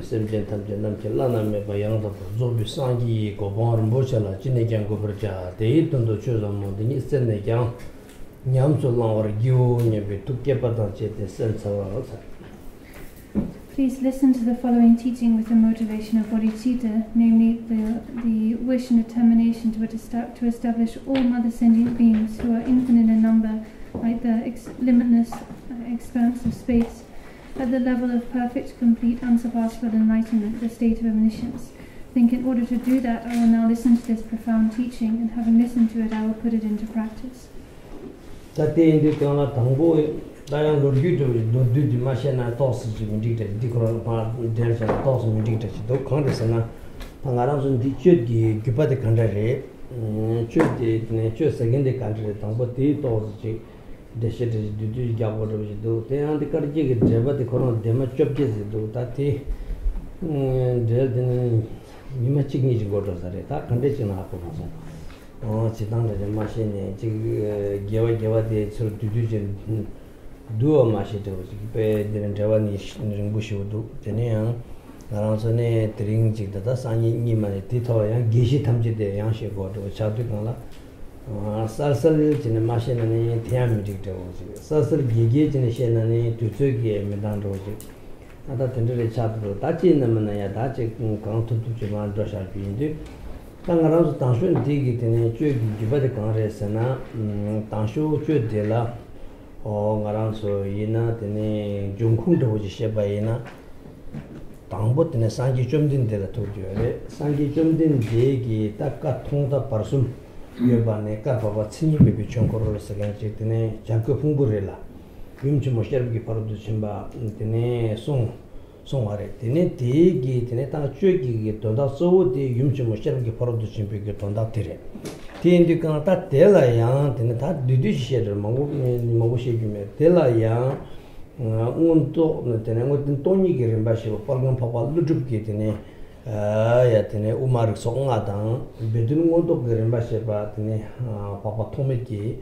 Semjen tamjen namche lana me bayang da zobi sangi go bon Rinpoche la jine kyang go berja de tondo choza mo de ni sen ne kyang nyam so lang war gyu ne be tukke patan che de sen sawa sa. Please listen to the following teaching with the motivation of bodhicitta, namely the wish and determination to establish all mother sentient beings who are infinite in number, like the limitless expanse of space, at the level of perfect, complete, unsurpassable enlightenment, the state of omniscience. I think in order to do that, I will now listen to this profound teaching, and having listened to it, I will put it into practice. Degyal do te and karje ge jeba de kono dema chopje do ta te de nima chigni ji godo sare ta khande china ko sa chidang de ma she ne ji gewa de sur Dudjom do ma she de pe de jeba ni Rinpoche do tene yang naran so ne tring ji da sa ni ma de to yang geshi thamje de yang she godo cha de la Sarsal jine mashinani tiyami dikta hoji. Sarsal gigi jine shenani tutsuki medan hoji. Ata tendere chadro. Dachi namana ya dachi kang tutu jima doshar piyindi. Tangaransu tangshu digi tene chue gibadi kang resana tangshu chue dela ngaransu ina tene jungkung hoji sheba ina tangbo tene sangi chomdin dela tojo re. Sangi chomdin digi taka tongda parsum yobane ka baba chini bebe chongkoro sagan chitene janko phungburela yumchi moshergi parodu chimba tene songare tene tegi tene ta chögi ge tonda so de yumchi moshergi parodu chimbe ge tonda tere tende kana ta tela yang tene ta dudu sheder mango shejume tela yang unto tene ngotin toni ge rimbashi palgan papa ludub ge tene ya tene umar songa dang bedun ngodo geremba sheba tene papa tomeki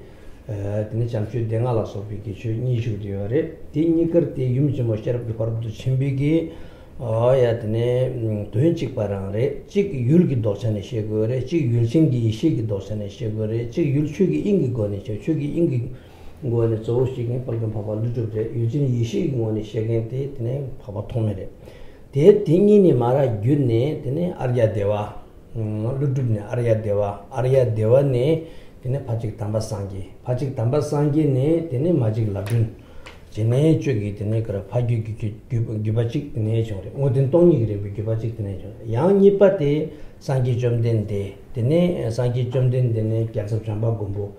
tene chamchu dengala sobi ki chu ni ju diore tinni karte yumje mo sharab pardu chimbigi ya tene dohenchik parangre chik yulgi dorsane shegore chik yulchingi shegi dorsane shegore chik yulchugi ingi gone chugi ingi gone zoshigi palgam papa lujubre yulchini yishigi gone shegente tene papa tomere te tingini mara gyune tene arya deva ludubne arya deva ne tene pachik tamba sangi ne tene majik labdun jene chogi tene kara phagyu gyubachik tene chore ngoden tongi gire gyubachik tene chore yang nipa te sangi chomden de tene sangi chomden tene gyasap chamba gumbo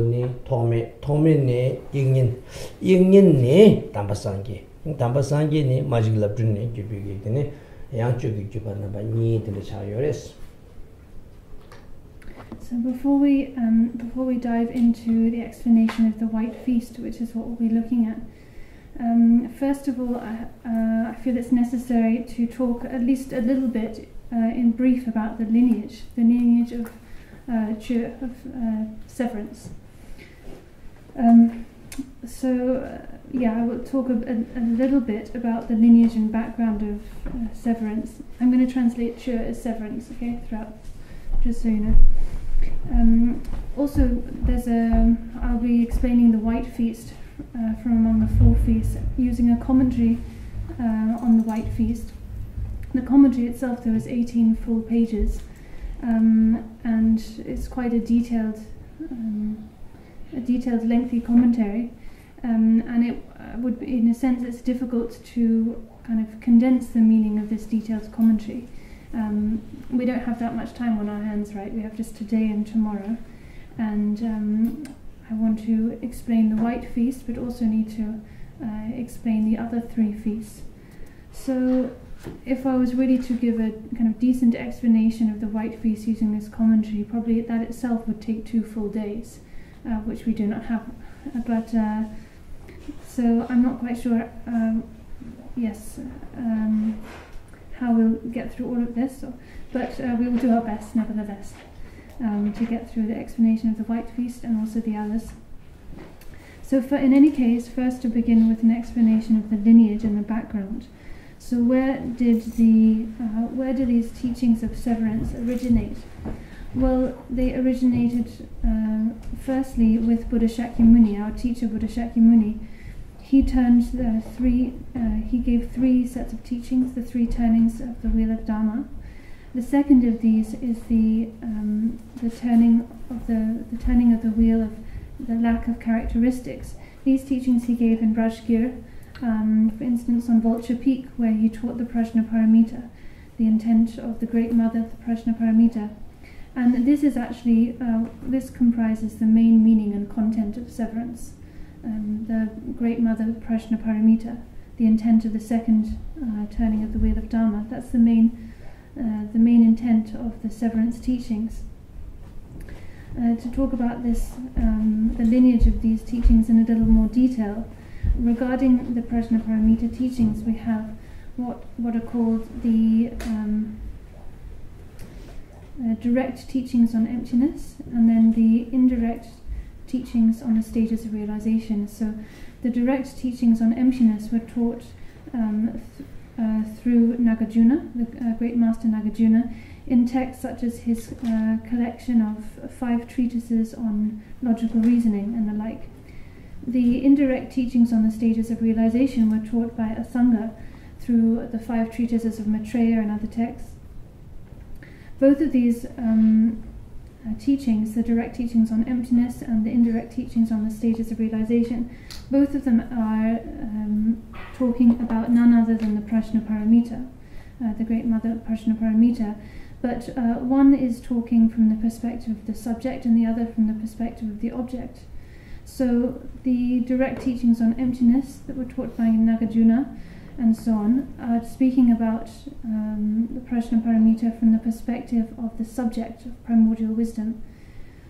ne tome ne ingin ne tamba sangi ni magic labdun ne gyubigi tene yang chogi gyubana ba ni tene chayores. So before we dive into the explanation of the White Feast, which is what we'll be looking at, first of all, I feel it's necessary to talk at least a little bit in brief about the lineage of severance. I will talk a little bit about the lineage and background of severance. I'm going to translate Chö as severance, okay, throughout, just so you know. Also, I'll be explaining the White Feast from among the 4 feasts, using a commentary on the White Feast. The commentary itself, though, is 18 full pages, and it's quite a detailed, lengthy commentary. And it would be, in a sense, it's difficult to kind of condense the meaning of this detailed commentary. We don't have that much time on our hands, right? We have just today and tomorrow. And I want to explain the White Feast, but also need to explain the other 3 feasts. So if I was really to give a kind of decent explanation of the White Feast using this commentary, probably that itself would take 2 full days, which we do not have. But so I'm not quite sure, how we'll get through all of this, but we will do our best, nevertheless, to get through the explanation of the White Feast and also the others. So in any case, first to begin with an explanation of the lineage and the background. So where do these teachings of severance originate? Well, they originated firstly with Buddha Shakyamuni, our teacher Buddha Shakyamuni. He gave 3 sets of teachings, the 3 turnings of the wheel of Dharma. The second of these is the turning of the wheel of the lack of characteristics. These teachings he gave in Rajgir, for instance on Vulture Peak, where he taught the Prajnaparamita, the intent of the Great Mother, the Prajnaparamita. And this is actually, this comprises the main meaning and content of severance. The Great Mother Prajnaparamita, the intent of the second turning of the wheel of Dharma. That's the main intent of the severance teachings. To talk about this, the lineage of these teachings in a little more detail, regarding the Prajnaparamita teachings, we have what are called the direct teachings on emptiness, and then the indirect teachings on the stages of realization. So the direct teachings on emptiness were taught through Nagarjuna, the great master Nagarjuna, in texts such as his collection of 5 treatises on logical reasoning and the like. The indirect teachings on the stages of realization were taught by a Sangha through the 5 treatises of Maitreya and other texts. Both of these teachings, the direct teachings on emptiness and the indirect teachings on the stages of realization, both of them are talking about none other than the Prajnaparamita, the Great Mother Prajnaparamita. But one is talking from the perspective of the subject and the other from the perspective of the object. So the direct teachings on emptiness that were taught by Nagarjuna and so on are speaking about the Prajnaparamita from the perspective of the subject of primordial wisdom,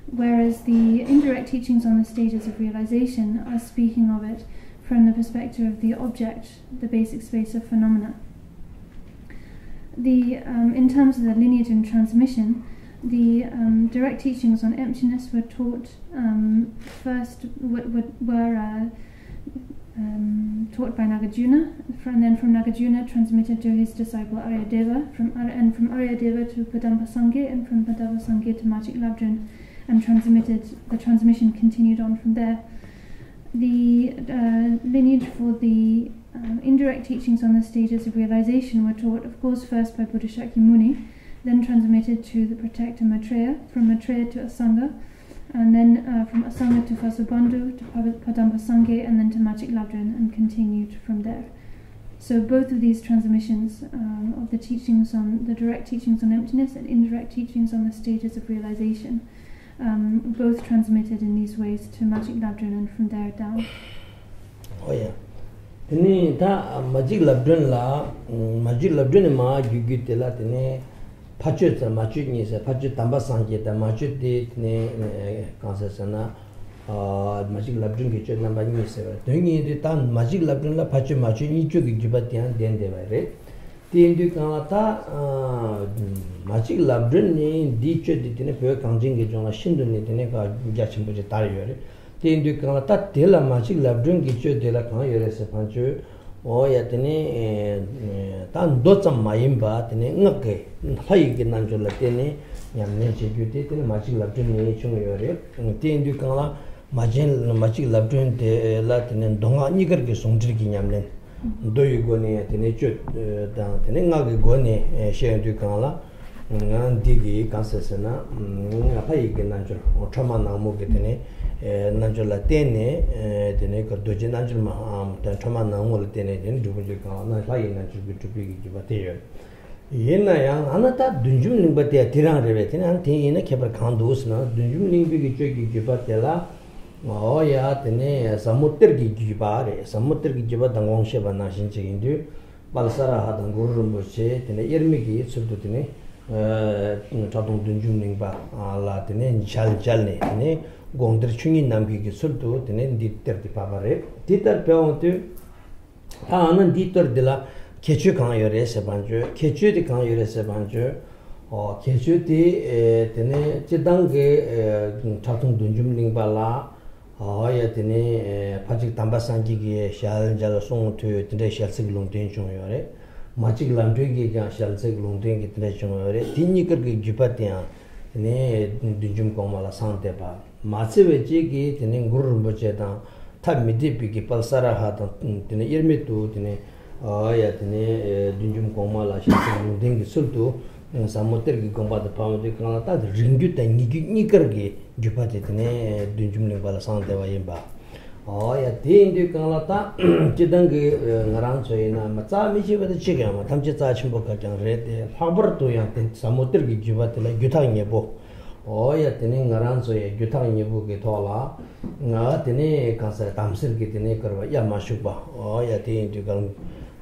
whereas the indirect teachings on the stages of realization are speaking of it from the perspective of the object, the basic space of phenomena. In terms of the lineage and transmission, the direct teachings on emptiness were taught taught by Nagarjuna, and then from Nagarjuna transmitted to his disciple Aryadeva, and from Aryadeva to Padampa Sangye, and from Padampa Sangye to Machik Labdran, and the transmission continued on from there. The lineage for the indirect teachings on the stages of realization were taught, of course, first by Buddha Shakyamuni, then transmitted to the protector Maitreya, from Maitreya to Asanga, and then from Asanga to Vasubandhu, to Padampa Sangye, and then to Machik Labdran, and continued from there. So both of these transmissions of the teachings on the direct teachings on emptiness and indirect teachings on the stages of realization, both transmitted in these ways to Machik Labdran and from there down. Oh yeah. Tene ta Machik Labdran ma gyugite la tene pachut machut ni se pachut tamba sangye ta machut de tene kansa sana Machik Labdran ke chot namba ni se dengi de ta Machik Labdran la pachut machut ni chu gi jibat yan den de ba re tin du kan ta Machik Labdran ni di chot de tene pe kangjing ge jong la shin du ni tene ka gyachim bu je tar yo re tin du kan ta de la Machik Labdran ge chot de la kan yo re se panchu o ya tene tan do cham mayim ba tene ngake hai ge nan jo la tene nyam ne che ju de tene Machik Labdran ni chung yo re tin du kan la Machik Labdran de la tene donga ni gar ge song jir gi nyam ne do yu go ne tene chot da tene ngake go ne she du kan la ngan di gi kan se se na hai ge nan jo chama na mo ge tene nanjola tene tene ko doje nanjol ma ta thama nangol tene den dubu ka na lai na chubi gi bate yo yena yang anata dunjum ning bate tirang rebe tene an tin ina kebar khan dos na dunjum ning bi gi bate la o ya tene samutr gi ba re samutr gi ba dangong she ba na shin che indu balsara hadan Guru Rinpoche tene irmigi surdu tene chadung dunjum ningba la tene jal ne tene gongdir chungin namgi ki surdu tene ditter di papare ditter peontu ta anan ditter dila kechu kan yore se banjo kechu di kan yore se banjo kechu di tene chidang ge chadung dunjum ningba la ya tene pajik tamba sangi ki shal jala song tu tene shal sik long ten chung yore majik lam tu ki kya shal sik long ten ki tene chung yore tinni kar ki gyupa tiyan tene dunjum kongma la sang te pa matsi wechi ki tene Guru Rinpoche tang tab midi pi ki palsara ha tang tene irmi tu tene ya tene dunjum kongma la shal sik long ten ki sul tu samoter ki gomba de pamde kana ta ringyu ta ni kar ge gyupa de ne dunjum le bala sang de wa yimba ya tin de kana ta chidang ge ngarang choi na ma cha mi chi ba de chi ga ma tham chi cha chim bo ka jang re de phabar to ya ten samoter ki gyupa de la gyuthang ye bo ya tene ngarang choi gyuthang ye bo ge thola nga tene ka sa tamsir ki tene karwa ya ma shu ba ya tin de kan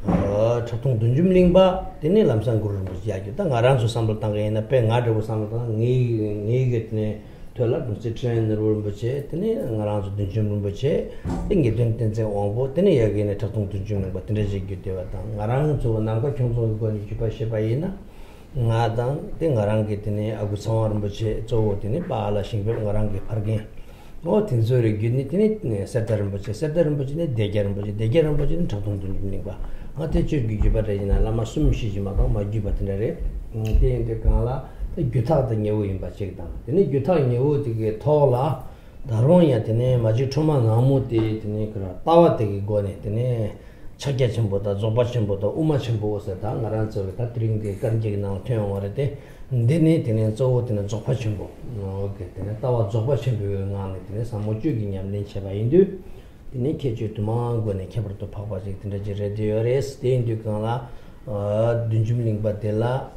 chatung dunjum lingba tene lamsang Guru Rinpoche ya ta ngaran su sambal tang na pe ngade bo sambal tang ngi get ne tola dunse train Rinpoche tene ngaran su dunjum Rinpoche tingi ten se ongbo tene ya ge ne chatung dunjum lingba tene je gyu de wa ta ngaran su nam ka chong so ko ni jupa she ba yin nga dang te ngaran ge tene agu sawar Rinpoche zo tene ba la sing be ngaran ge parge tin zo re gyu ni tene Sardar Rinpoche ne Degyal Rinpoche ne chatung dunjum lingba ate churgi jibarajina lama sumshiji madang ma jibatinare tende kala gyutak da nyewu inba chekdang tene gyutak nyewu tige thola daronya tene maji chuma namu te tene kara tawa tege gone tene chakya chenpoda, zoba chenpoda, uma chenpo osa ta ngaran tsoge ta tringde karjegi nang tuyong warate tene zogo tene zoba chenpo tene tawa zoba chenpo ngane tene samo chugi nyamden cheba indu tene kechu tuma gwane kebarto pakpa chik tene jire diyores ten dukana dunjum lingpa tela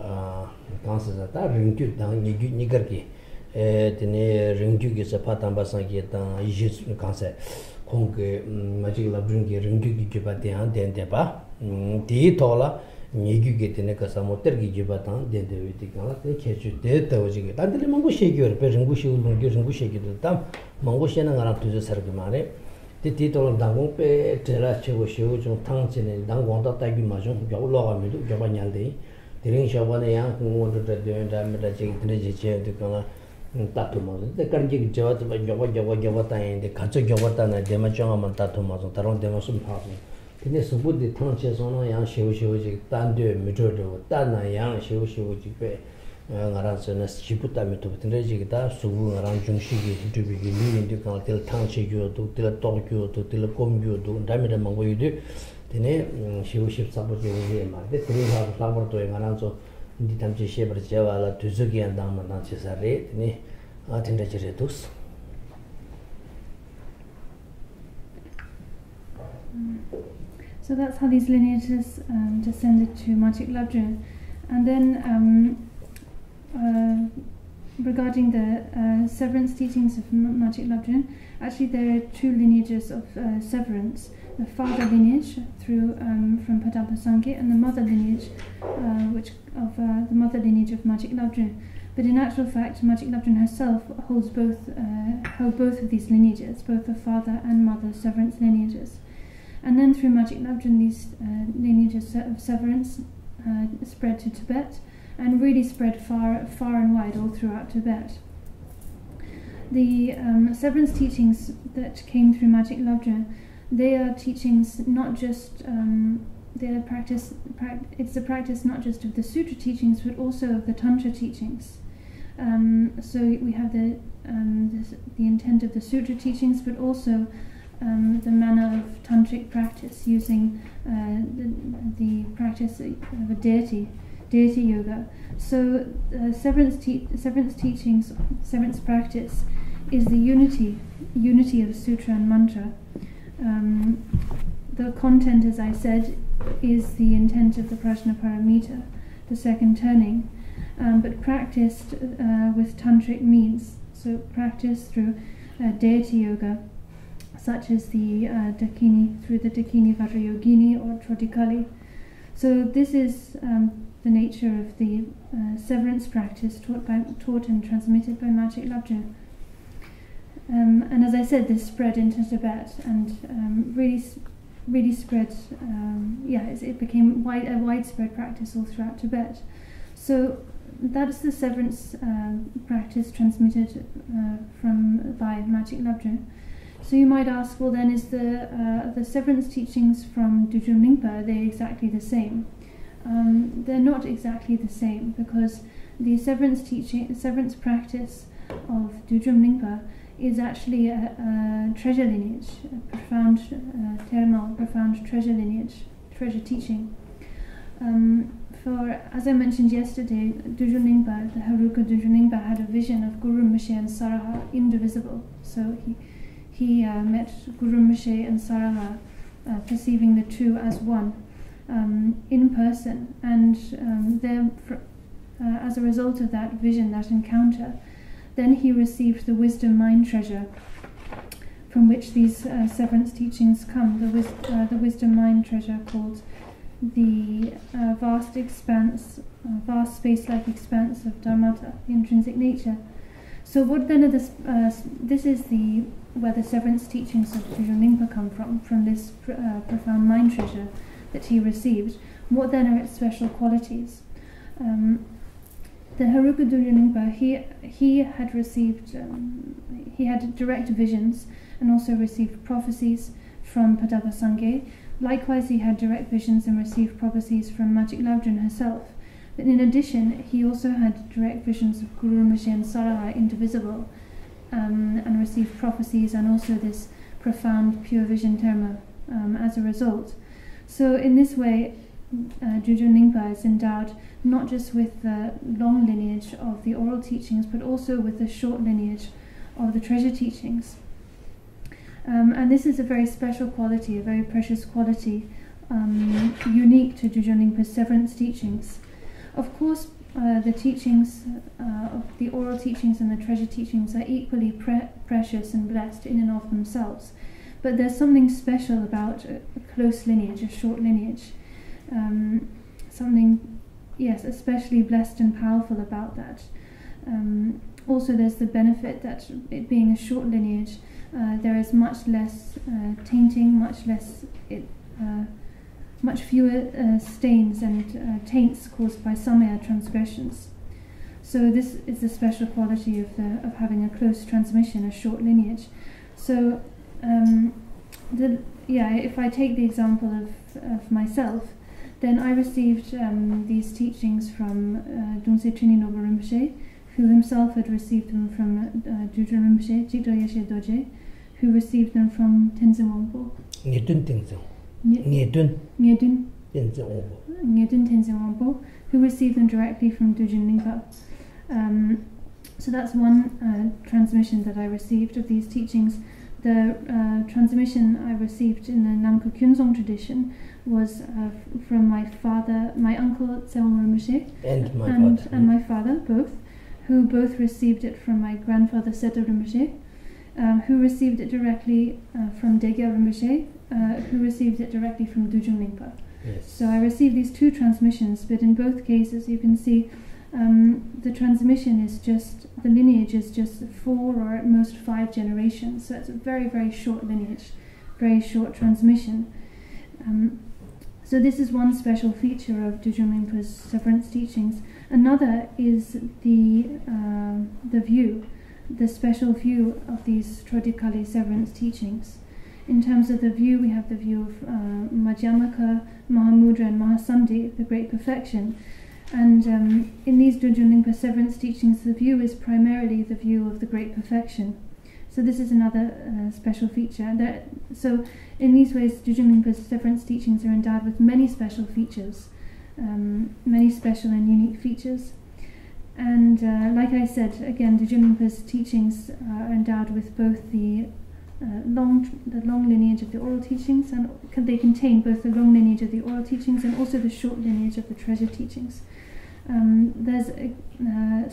kansa zata ringkyu tang nigar ki tene ringkyu ki sa patamba sangi tang ishi kansa kongke majik labrin ki ringkyu ki jiba ten tepa di tola nigyu ki tene kasa moter ki jiba tang ten tewe dikana tene kechu te tawa chik tantele mangu sheki wari pe ringu sheki tam mangu shena nga rang tuzo sargi maare ti tolong dangong pe tera chego shego chung tang chene dangong da tagi ma chung gyaw loga mi du gyaw nyalde tiring shaba ne yang ngon da de da me da chig tne je che de kana tatu ma de kan ji jawa jawa ta yin de kacho gyaw ta na de ma chung ma tatu ma chung tarong de ma sum pa su tine subu de tang che so no yang shego ji dan de mi de dan na yang shego ji pe ngaran sena chiputa metu tene jigita subu ngaran jungshigi hitubi ni ndi kan tel tangche gyo do tel tokyo do tel komgyo do damira mango yudu tene shiu ship sabo je ma de tene ha labor to ngaran so ndi tamche shebar jawala tuzugi andang man che sare tene atenda jere dos So that's how these lineages descended to Majik Labdrung. And then regarding the severance teachings of Majik Labdrung, actually there are two lineages of severance: the father lineage through from Padampa Sangye, and the mother lineage, the mother lineage of Majik Labdrung. But in actual fact, Majik Labdrung herself held both of these lineages, both the father and mother severance lineages. And then through Majik Labdrung, these lineages of severance spread to Tibet, and really spread far and wide all throughout Tibet. The severance teachings that came through Majik Labdrung, they are teachings not just it's a practice not just of the sutra teachings, but also of the tantra teachings. So we have the intent of the sutra teachings, but also the manner of tantric practice using the practice of a deity yoga. So severance teachings, severance practice is the unity of sutra and mantra. The content, as I said, is the intent of the Prajnaparamita, the second turning, but practiced with tantric means. So practice through deity yoga, such as the Dakini, through the Dakini Vajrayogini or Chodikali. So this is the nature of the severance practice taught and transmitted by Magic Labdru. And as I said, this spread into Tibet and really spread. It became a widespread practice all throughout Tibet. So that's the severance practice transmitted by Magic Labdru. So you might ask, well, then is the severance teachings from Dudjom Troma, are they exactly the same? They're not exactly the same, because the severance practice of Dudjom Troma is actually a treasure lineage, a profound profound treasure lineage, treasure teaching. As I mentioned yesterday, Dudjom Troma, the Haruka Dudjom Troma, had a vision of Guru Rinpoche and Saraha indivisible. So he met Guru Rinpoche and Saraha, perceiving the two as one, in person, and as a result of that vision, that encounter, then he received the wisdom mind treasure from which these severance teachings come, the wisdom mind treasure called the vast space-like expanse of Dharmata, the intrinsic nature. So what then are this is where the severance teachings of Dudjom Troma come from this profound mind treasure that he received. What then are its special qualities? The Haruka Dudjom Troma, he had received, he had direct visions and also received prophecies from Padava Sangye. Likewise, he had direct visions and received prophecies from Magic Labdru herself. But in addition, he also had direct visions of Guru Rinpoche and Saraha indivisible, and received prophecies and also this profound pure vision terma as a result. So in this way, Dudjom Troma is endowed not just with the long lineage of the oral teachings, but also with the short lineage of the treasure teachings. And this is a very special quality, a very precious quality, unique to Dudjom Troma's severance teachings. Of course, the teachings of the oral teachings and the treasure teachings are equally precious and blessed in and of themselves. But there's something special about a close lineage, a short lineage. Something, yes, especially blessed and powerful about that. Also, there's the benefit that it being a short lineage, there is much less tainting, much fewer stains and taints caused by samaya transgressions. So this is the special quality of having a close transmission, a short lineage. So if I take the example of myself, then I received these teachings from Dungse Trini Nobo Rinpoche, who himself had received them from Dudjom Rinpoche, Jigdo Yeshe Doje, who received them from Tenzin Wangpo. Ngedun Tenzin Wangpo, who received them directly from Dudjom Troma. So that's one transmission that I received of these teachings. The transmission I received in the Namkha Kyunzong tradition was from my father, my uncle Tsewang Rinpoche, and my father, both, who both received it from my grandfather Seto Rinpoche, who received it directly from Degyal Rinpoche, who received it directly from Dudjom Troma. Yes. So I received these two transmissions, but in both cases you can see the transmission is the lineage is just 4 or at most 5 generations. So it's a very, very short lineage, very short transmission. So this is one special feature of Dudjom Troma's severance teachings. Another is the view, the special view of these Trodikali severance teachings. In terms of the view, we have the view of Madhyamaka, Mahamudra and Mahasamdi, the Great Perfection. And in these Dudjom Troma severance teachings, the view is primarily the view of the Great Perfection. So this is another special feature. So in these ways, Dudjom Troma's severance teachings are endowed with many special features, many special and unique features. And like I said, again, Dudjom Troma's teachings are endowed with both the long lineage of the oral teachings, and they contain both the long lineage of the oral teachings and also the short lineage of the treasure teachings. There's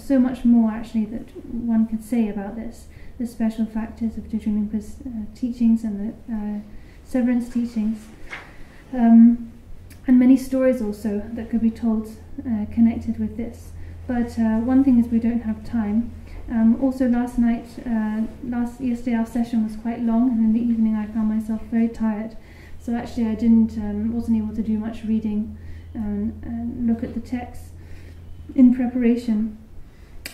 so much more actually that one could say about this, the special factors of Dudjom Troma's teachings and the severance teachings, and many many stories also that could be told connected with this. But one thing is we don't have time. Also last night, yesterday our session was quite long, and in the evening I found myself very tired. So actually I wasn't able to do much reading and look at the text in preparation.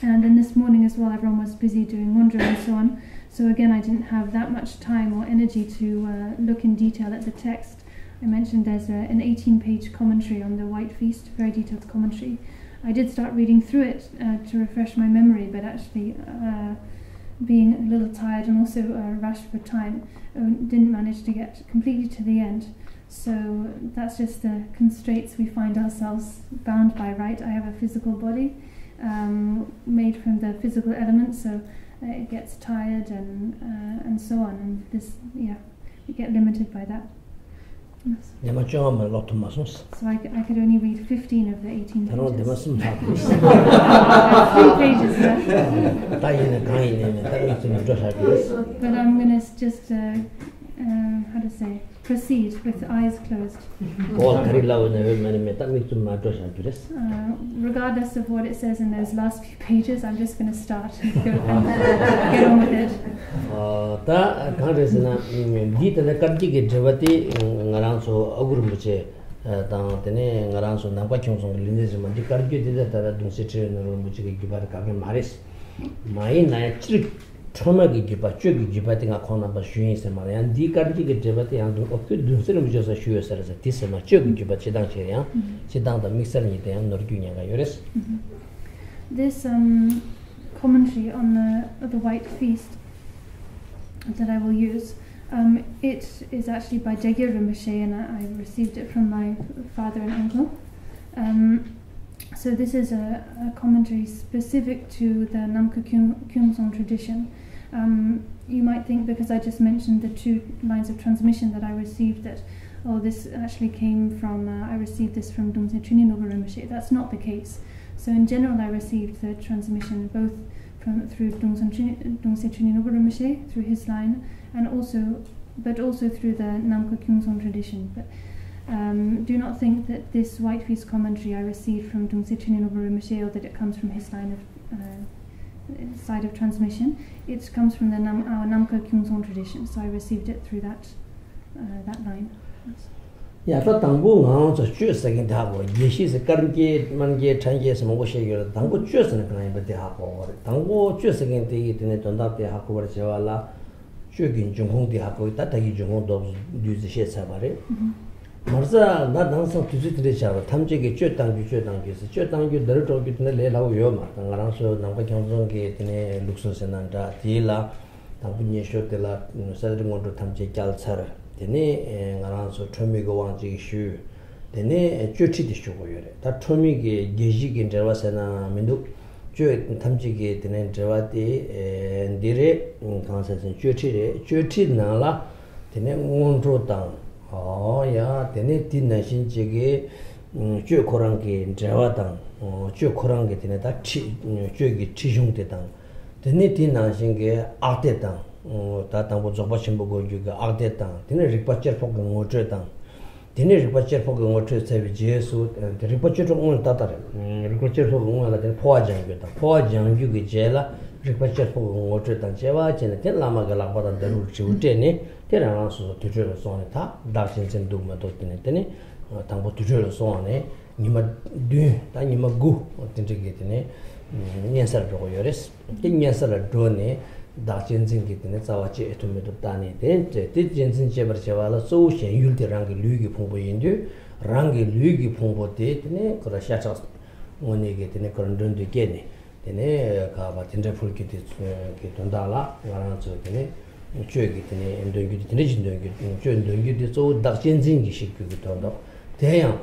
And then this morning as well, everyone was busy doing wandering and so on. So again, I didn't have that much time or energy to look in detail at the text. I mentioned there's an 18-page commentary on the White Feast, very detailed commentary. I did start reading through it to refresh my memory, but actually being a little tired and also rushed for time, didn't manage to get completely to the end. So that's just the constraints we find ourselves bound by, right? I have a physical body made from the physical elements, so it gets tired and so on, and this, we get limited by that. Yes. So I could only read 15 of the 18 pages. 3 pages left. But I'm going to just, proceed with eyes closed. Regardless of what it says in those last few pages, I'm just going to start and get on with it. Troma ki jiba, chuki jiba tinga kona ba shuyin se ma yan di karji ki jiba ti yang okyo dunsirim josa shuyo sara sa ti se ma chuki jiba chidang che yang chidang da mixer ni te yang norgyu nyanga yores. This commentary on the White Feast that I will use, it is actually by Degyal Rinpoche, and I received it from my father and uncle. So this is a commentary specific to the Namkha Kyungsong tradition. You might think, because I just mentioned the 2 lines of transmission that I received, that this actually came from, I received this from Dungse Trininobu Rinpoche. That's not the case. So in general I received the transmission both through Dungse Trininobu Rinpoche, through his line, but also through the Namkha Kyungsong tradition. But do not think that this White Feast commentary I received from Dungse Trininobu Rinpoche, or that it comes from his line of side of transmission. It comes from our Namkha Kyungsong tradition, so I received it through that line. Yeah, but Tangu now so choose again to have yeshi se karnge manje chanje se mo she yor Tangu choose na kana ba de ha ko Tangu choose again te ne tonda te ha ko se wala chugin junghong de ha ko ta ta gi junghong do du she sa bare. Marza na dansang tuzi tiri chava tamchegi chö tangyu se chö tangyu daru chogi tine le lau yo ma ngarang so nangpa kyangzong ki tine lukso se nanda ti la tangpu nye sho te la sadri ngondo tamche kyal tsar tine ngarang so chomi go wang chigi shu tine chö chi di shu go yore ta chomi ki geji ki nrewa se na mindu chö tamchegi tine nrewa di dire kansa sen chö chi na la tine ngondo tang tene ti nashin chege chö korangi drewa tang chö korangi tene ta chö ki chishung te tang tene ti nashin ge akde tang ta tangpo zokpa shimbo go ju ga akde tang tene rikpa cherpo ga ngotre tang tene rikpa cherpo ga ngotre sabi jesu rikpa cherpo ngon tatare rikpa cherpo ga ngon la tene poa jangyo tang poa jangyo ge je la rikpa cherpo ga ngotre tang jewa jene ten lama ga lakpa tang darur chivu tene tērā su tujūla sōne tā, dākshin sen dūma tō tēne, tāngpo tujūla sōne, nima dūn, tā nima gu, tēnche ki tēne, nyansara dōgo yores. Tē nyansara dōne, dākshin sen ki tēne, tsawa che eto me tō tāne, tē jensen chebar chewa la, sō shen yul tē rāngi lūgi pōngpo yendu, rāngi lūgi pōngpo tē, tēne, kora shachas ngōne ki tēne, kora ndōndu kēne, tēne, kāba tēnche phul ki tōndā la, ngārāng tsō tēne, chögi tene ndongi tene jindongi chö ndongi de zo dakjenjin gi shikku tondo deyang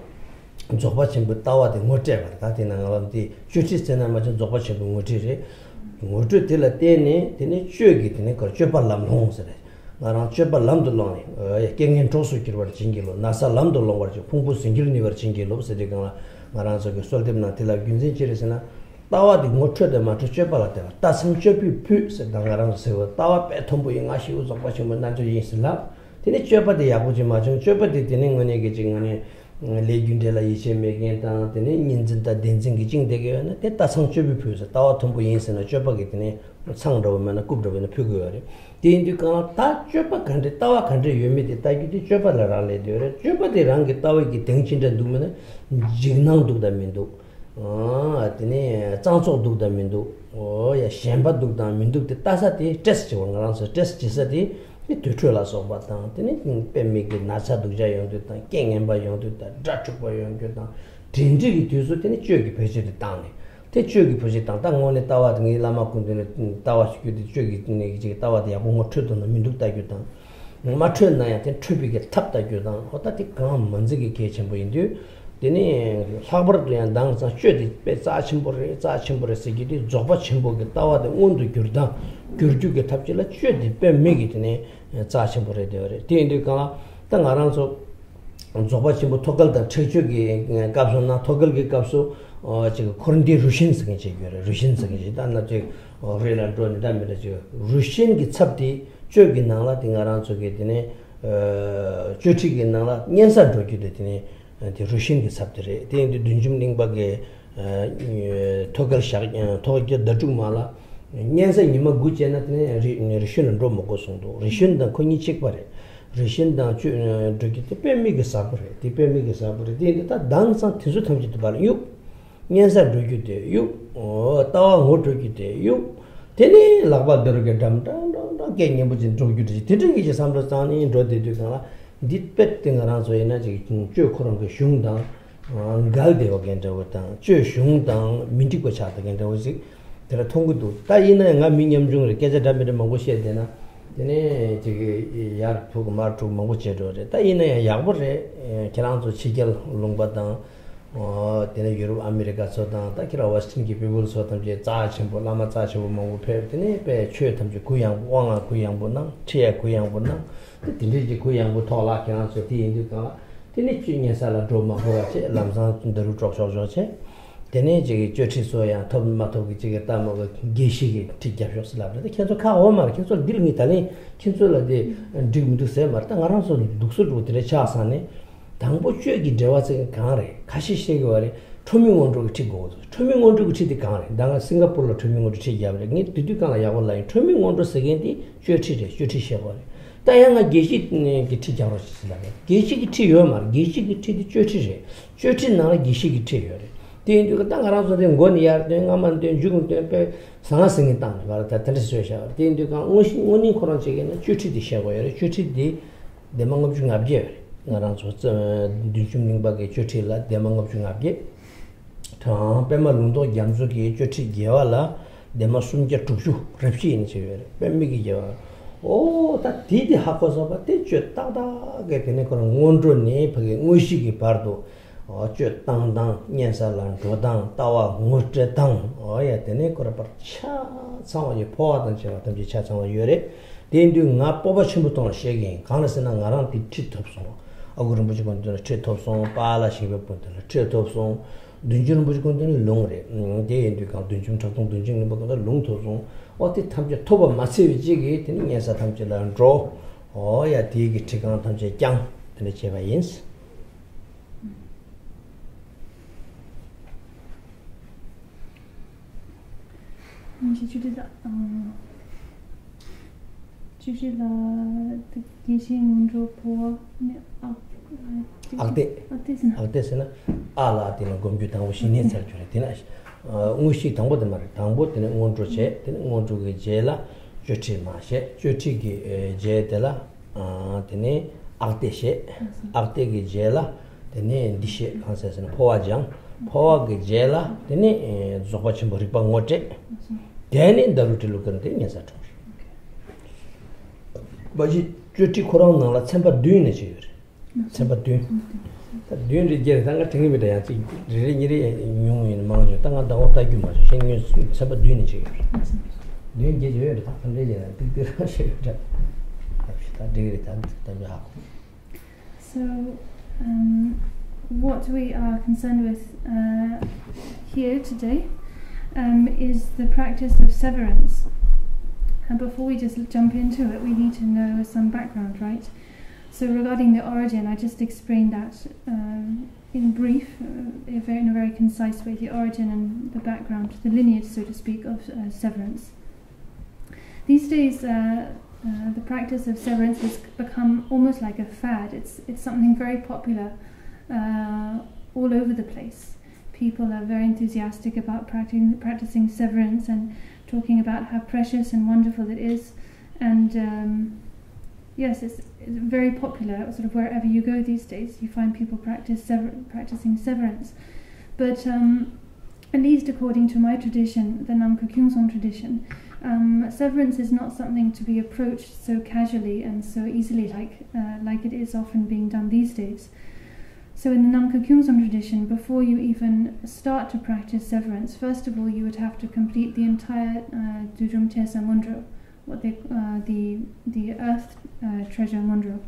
zokpa chimbu tawa de ngote ba ta tena ngalam ti chuchi sena ma zokpa chimbu ngote re ngote tela tene chögi tene ko chöpa lam long sare ngara chöpa lam do long kengen tosu kirwar chingilo nasa lam do long war phungpu singil ni war chingilo se de ngara so ge soldem na tela gyunjin chiresena tawa di ngote de ma chöpa la tela ta sim chöpi pu se dangaram se tawa pe thombu yinga shi u zokpa chimbu na jo yisla tene chöpa de yabuji ma chöpa de tene ngone ge jingane 레균데라 이제 메겐다 되네 인진다 덴징기 징되게나 때다 상주비 표서 다와 통보 인선을 줘버게 되네 상로면 굽로면 표고요 디인디가 다 줘버 간데 다와 간데 유미데 따기디 줘버라래 되어 줘버데랑 게 다와기 댕친데 누면 지gnang도다면도 아드네 장속도다면도 야 셴바도다면도 따사디 테스트 원가랑서 테스트 지사디 Tutrula so batang, Pemiki Nasa Duja Yonduta, King and by Yonduta, Dutchba Yonduta, Tinji to Sutini Chugi Pesi Tani. Te Chugi Positan, Tangoni Tawa, Lama Kundin, Tawa Scuti Chugi, Tawa, the Abungo Truton, the Minduta Yutan. Matril Nayat and Tribic Tapta Yudan, Otati Kam, Manzigi Kitchen Windu, Deni Haberly and Dance and Shudi, Petsachimbore, Sigidi, Zoba Chimbo, Tawa, the Undu Gurdan, Gurjuga Tapchilla, Shudi, Pemigitine. 자신보래 되어래. 뒤인들가 땅 알아서 조바치고 토글다 체주기 값으나 토글기 값수 지금 코른디 루신스게 제거래. 루신스게 단나 저 레란도니 담에다 저 루신기 찹디 저기 나라 딩아란 쪽에 되네 저치기 나라 년사 조기도 되네. 디 루신기 찹들이 뒤인들 둔줌링박에 토글 샤 토기 다중마라 년사 님마 구제나네 리션은 좀 먹고 송도 리션다 코니 책바래 리션다 저기 때빼미게 사버래 뒤빼미게 사버래 뒤다 당상 티수 탐지도 바래 유 년사 저기대 유 따와 고 저기대 유 되네 라바더게 담다 개념 무슨 저기지 되게 이제 삼도산이 저대도가 뒷배팅이라서 에너지 쭉 그런 거 흉당 갈대고 괜찮다 쭉 흉당 민지고 차다 괜찮지 내가 통구도 따이는 가 민념 중에 깨져다면 먹고 싶어야 되나 되네 저기 약 보고 말도 먹고 제도래 따이는 약벌에 계란도 치결 롱바당 되네 유럽 아메리카 소당 따키라 워스팅 기비불 소당 제 자침보 라마 자침보 먹고 배드네 배 최탐지 고향 왕아 고향보나 최 고향보나 되네 고향보 돌아 계란도 뒤인도가 되네 주인의 살아 좀 먹어야지 남산 준대로 쪽쪽쪽에 되네 저기 저치소야 톱마토기 저기 따먹어 게시기 티잡혔을라는데 계속 가오마 계속 빌미 달이 kinsolade digmudu se marta ngaran so duksul rutre chasane 당보 쥐기 대화서 강are 가시시게 와래 초명원으로 찍고 초명원으로 찍디 강are 내가 싱가포르로 초명원으로 찍이야버려 니 뒤뒤가나 야골라인 초명원으로 쓰긴디 쥐치셔버려 다양한 게시기 찍자고 쓰라고 게시기 찍요 말 게시기 찍디 쥐치 나라 게시기 찍요래 대인도가 땅 알아서 된 거니야 내가만 된 죽은 때에 상하성이 땅 말다 텐스셔 대인도가 원인 코로나 쪽에는 쥐치디 셔버려 쥐치디 내망업 중 앞이야 나랑 저 뒤중링박에 쥐치라 내망업 중 앞이 다 빼말운도 양속이 쥐치 개와라 내마 숨게 뚝수 랩시인 제외 뱀미기 개와 오다 디디 하고서 봤대 쥐 따다게 되네 그런 원조니 버게 의식이 바도 쥐 땅땅 년살란 도당 따와 무죄 땅 어야 되네 그런 차 상황이 포하던 제가 던지 차 상황 요래 대인도 나 뽑아침부터 시행이 강에서나 나랑 뒤치 톱소 어그런 부지건들 최톱송 빨라시베부터 최톱송 둔주는 부지건들 롱레 대인도 강 둔중 작동 둔중는 보다 롱토송 어디 탐제 토바 마세비지기 되는 예사 탐제란 로 어야 디기 티강 탐제 짱 되는 제바 인스就是的就是了的一些工作坡악대스나 알아티는 컴퓨터 오시니 설주래 우시 당보도 말 당보도는 원조체 되는 원조게 제라 조치 마셰 조치기 제텔라 되네 악대셰 악대기 제라 되네 디셰 컨세스는 포화장 포화게 제라 되네 조바침 버리방 못제 되네 다루틀로 그런데 녀사죠 바지 조치 코로나라 챔바 뒤네 지요 챔바 뒤 뒤에 이제 당가 땡기면 야지 리리리 용인 망죠 당가 다고 따기 맞아 생긴 챔바 뒤네 지요 뒤에 이제 저에 다 근데야 띠띠라 시작 합시다 되게 하고 So what we are concerned with here today is the practice of severance. And before we just jump into it, we need to know some background, right? So regarding the origin, I just explained that in brief, in a very concise way, the origin and the background, the lineage, so to speak, of severance. These days, the practice of severance has become almost like a fad. It's something very popular all over the place. People are very enthusiastic about practicing severance and talking about how precious and wonderful it is. And yes, it's very popular. Sort of wherever you go these days, you find people practicing severance. But at least according to my tradition, the Namkha Kyungsong tradition, severance is not something to be approached so casually and so easily like it is often being done these days. So in the Namkha Kyungsong tradition, before you even start to practice severance, first of all you would have to complete the entire Dudjom Troma Mundro, what the earth treasure Mundro.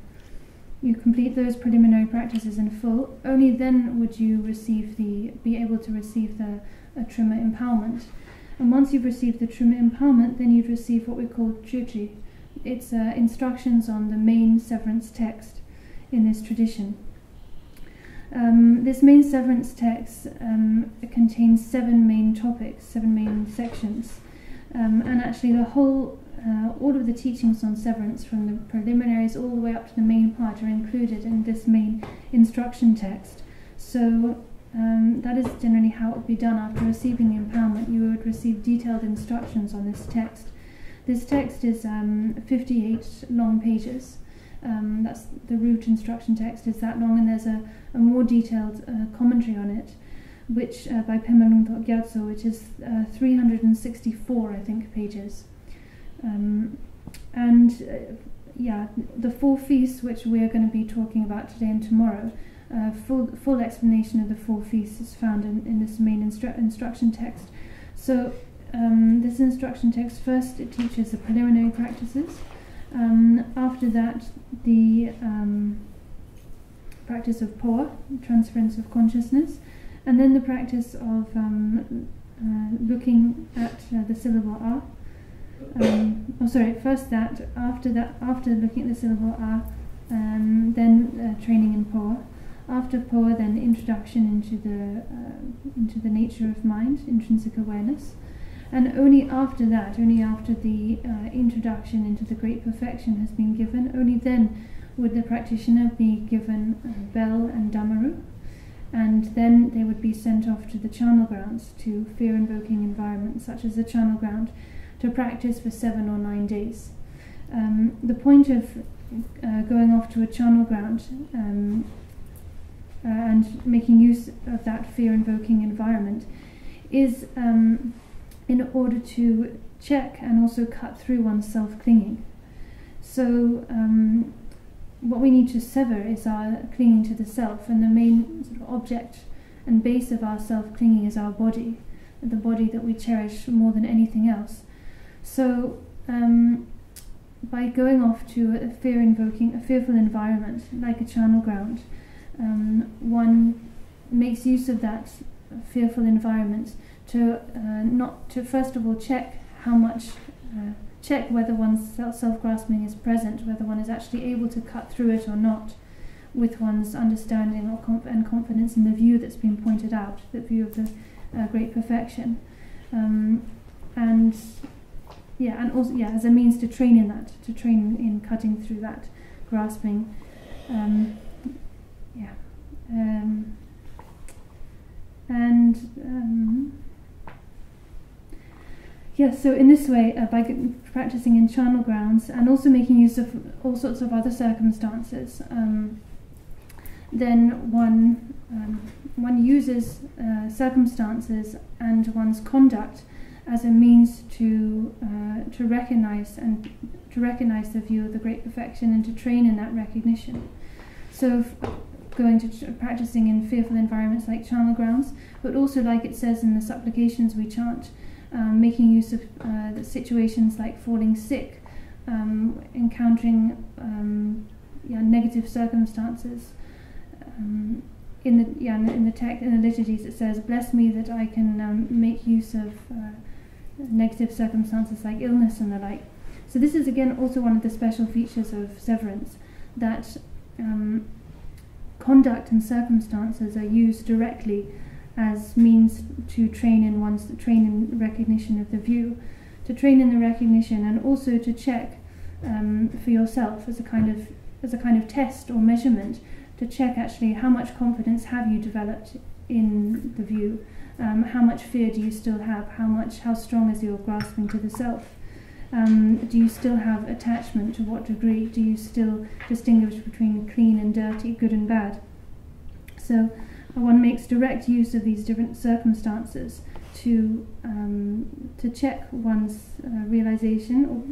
You complete those preliminary practices in full. Only then would you be able to receive the Truma empowerment. And once you've received the Truma empowerment, then you'd receive what we call Juji. It's instructions on the main severance text in this tradition. This main severance text contains 7 main topics, 7 main sections, and actually all of the teachings on severance, from the preliminaries all the way up to the main part, are included in this main instruction text. So that is generally how it would be done. After receiving the empowerment, you would receive detailed instructions on this text. This text is 58 long pages. That's the root instruction text is that long, and there's a more detailed commentary on it, which by Pema Lungtok Gyatso, which is 364, I think, pages. Yeah, the 4 feasts, which we are going to be talking about today and tomorrow, full explanation of the 4 feasts is found in this main instruction text. So this instruction text, first it teaches the preliminary practices. After that, the practice of poa, transference of consciousness, and then the practice of looking at the syllable a. First that. After looking at the syllable a, then training in poa. After poa, then introduction into the nature of mind, intrinsic awareness. And only after that, only after the introduction into the great perfection has been given, only then would the practitioner be given bell and damaru, and then they would be sent off to the charnel grounds, to fear-invoking environments such as the charnel ground, to practice for 7 or 9 days. The point of going off to a charnel ground and making use of that fear-invoking environment is in order to check and also cut through one's self-clinging. So what we need to sever is our clinging to the self, and the main sort of object and base of our self-clinging is our body, the body that we cherish more than anything else. So by going off to a fearful environment, like a charnel ground, one makes use of that fearful environment to first of all check whether one's self-grasping is present, whether one is actually able to cut through it or not, with one's understanding and confidence in the view that's been pointed out, the view of the great perfection, and also as a means to train in that, to train in cutting through that grasping. So in this way, by practicing in charnel grounds and also making use of all sorts of other circumstances, then one uses circumstances and one's conduct as a means to recognize the view of the great perfection and to train in that recognition. So going to practicing in fearful environments like charnel grounds, but also, like it says in the supplications we chant, making use of the situations like falling sick, encountering negative circumstances. In the text, in the liturgies, it says, "Bless me that I can make use of negative circumstances like illness and the like." So this is again also one of the special features of severance, that conduct and circumstances are used directly as means to train in recognition of the view, to train in the recognition, and also to check for yourself as a kind of test or measurement, to check actually how much confidence have you developed in the view, how much fear do you still have, how strong is your grasping to the self, do you still have attachment, to what degree, do you still distinguish between clean and dirty, good and bad. So one makes direct use of these different circumstances to check one's realization, or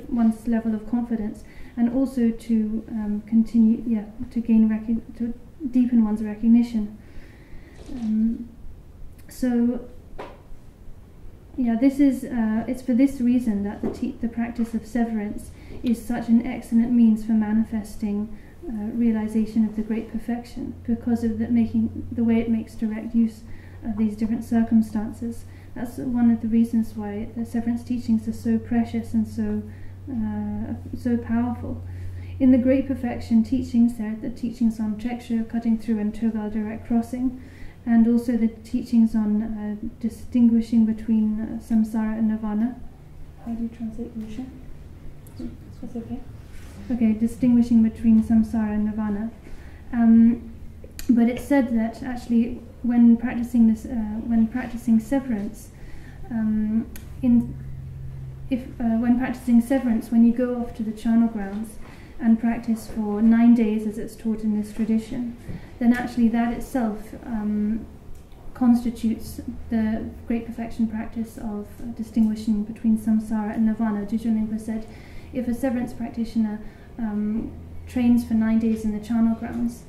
one's level of confidence, and also to to deepen one's recognition. This is it's for this reason that the practice of severance is such an excellent means for manifesting realization of the great perfection, because of the way it makes direct use of these different circumstances. That's one of the reasons why the severance teachings are so precious and so powerful. In the great perfection teachings, there are the teachings on Chekshu, cutting through, and Degyal, direct crossing, and also the teachings on distinguishing between samsara and nirvana. How do you translate Lucia? That's okay. Okay, distinguishing between samsara and nirvana. But it's said that actually, when practicing severance, when you go off to the charnel grounds and practice for 9 days, as it's taught in this tradition, then actually that itself constitutes the great perfection practice of distinguishing between samsara and nirvana. Dudjom Troma said, if a severance practitioner trains for 9 days in the charnel grounds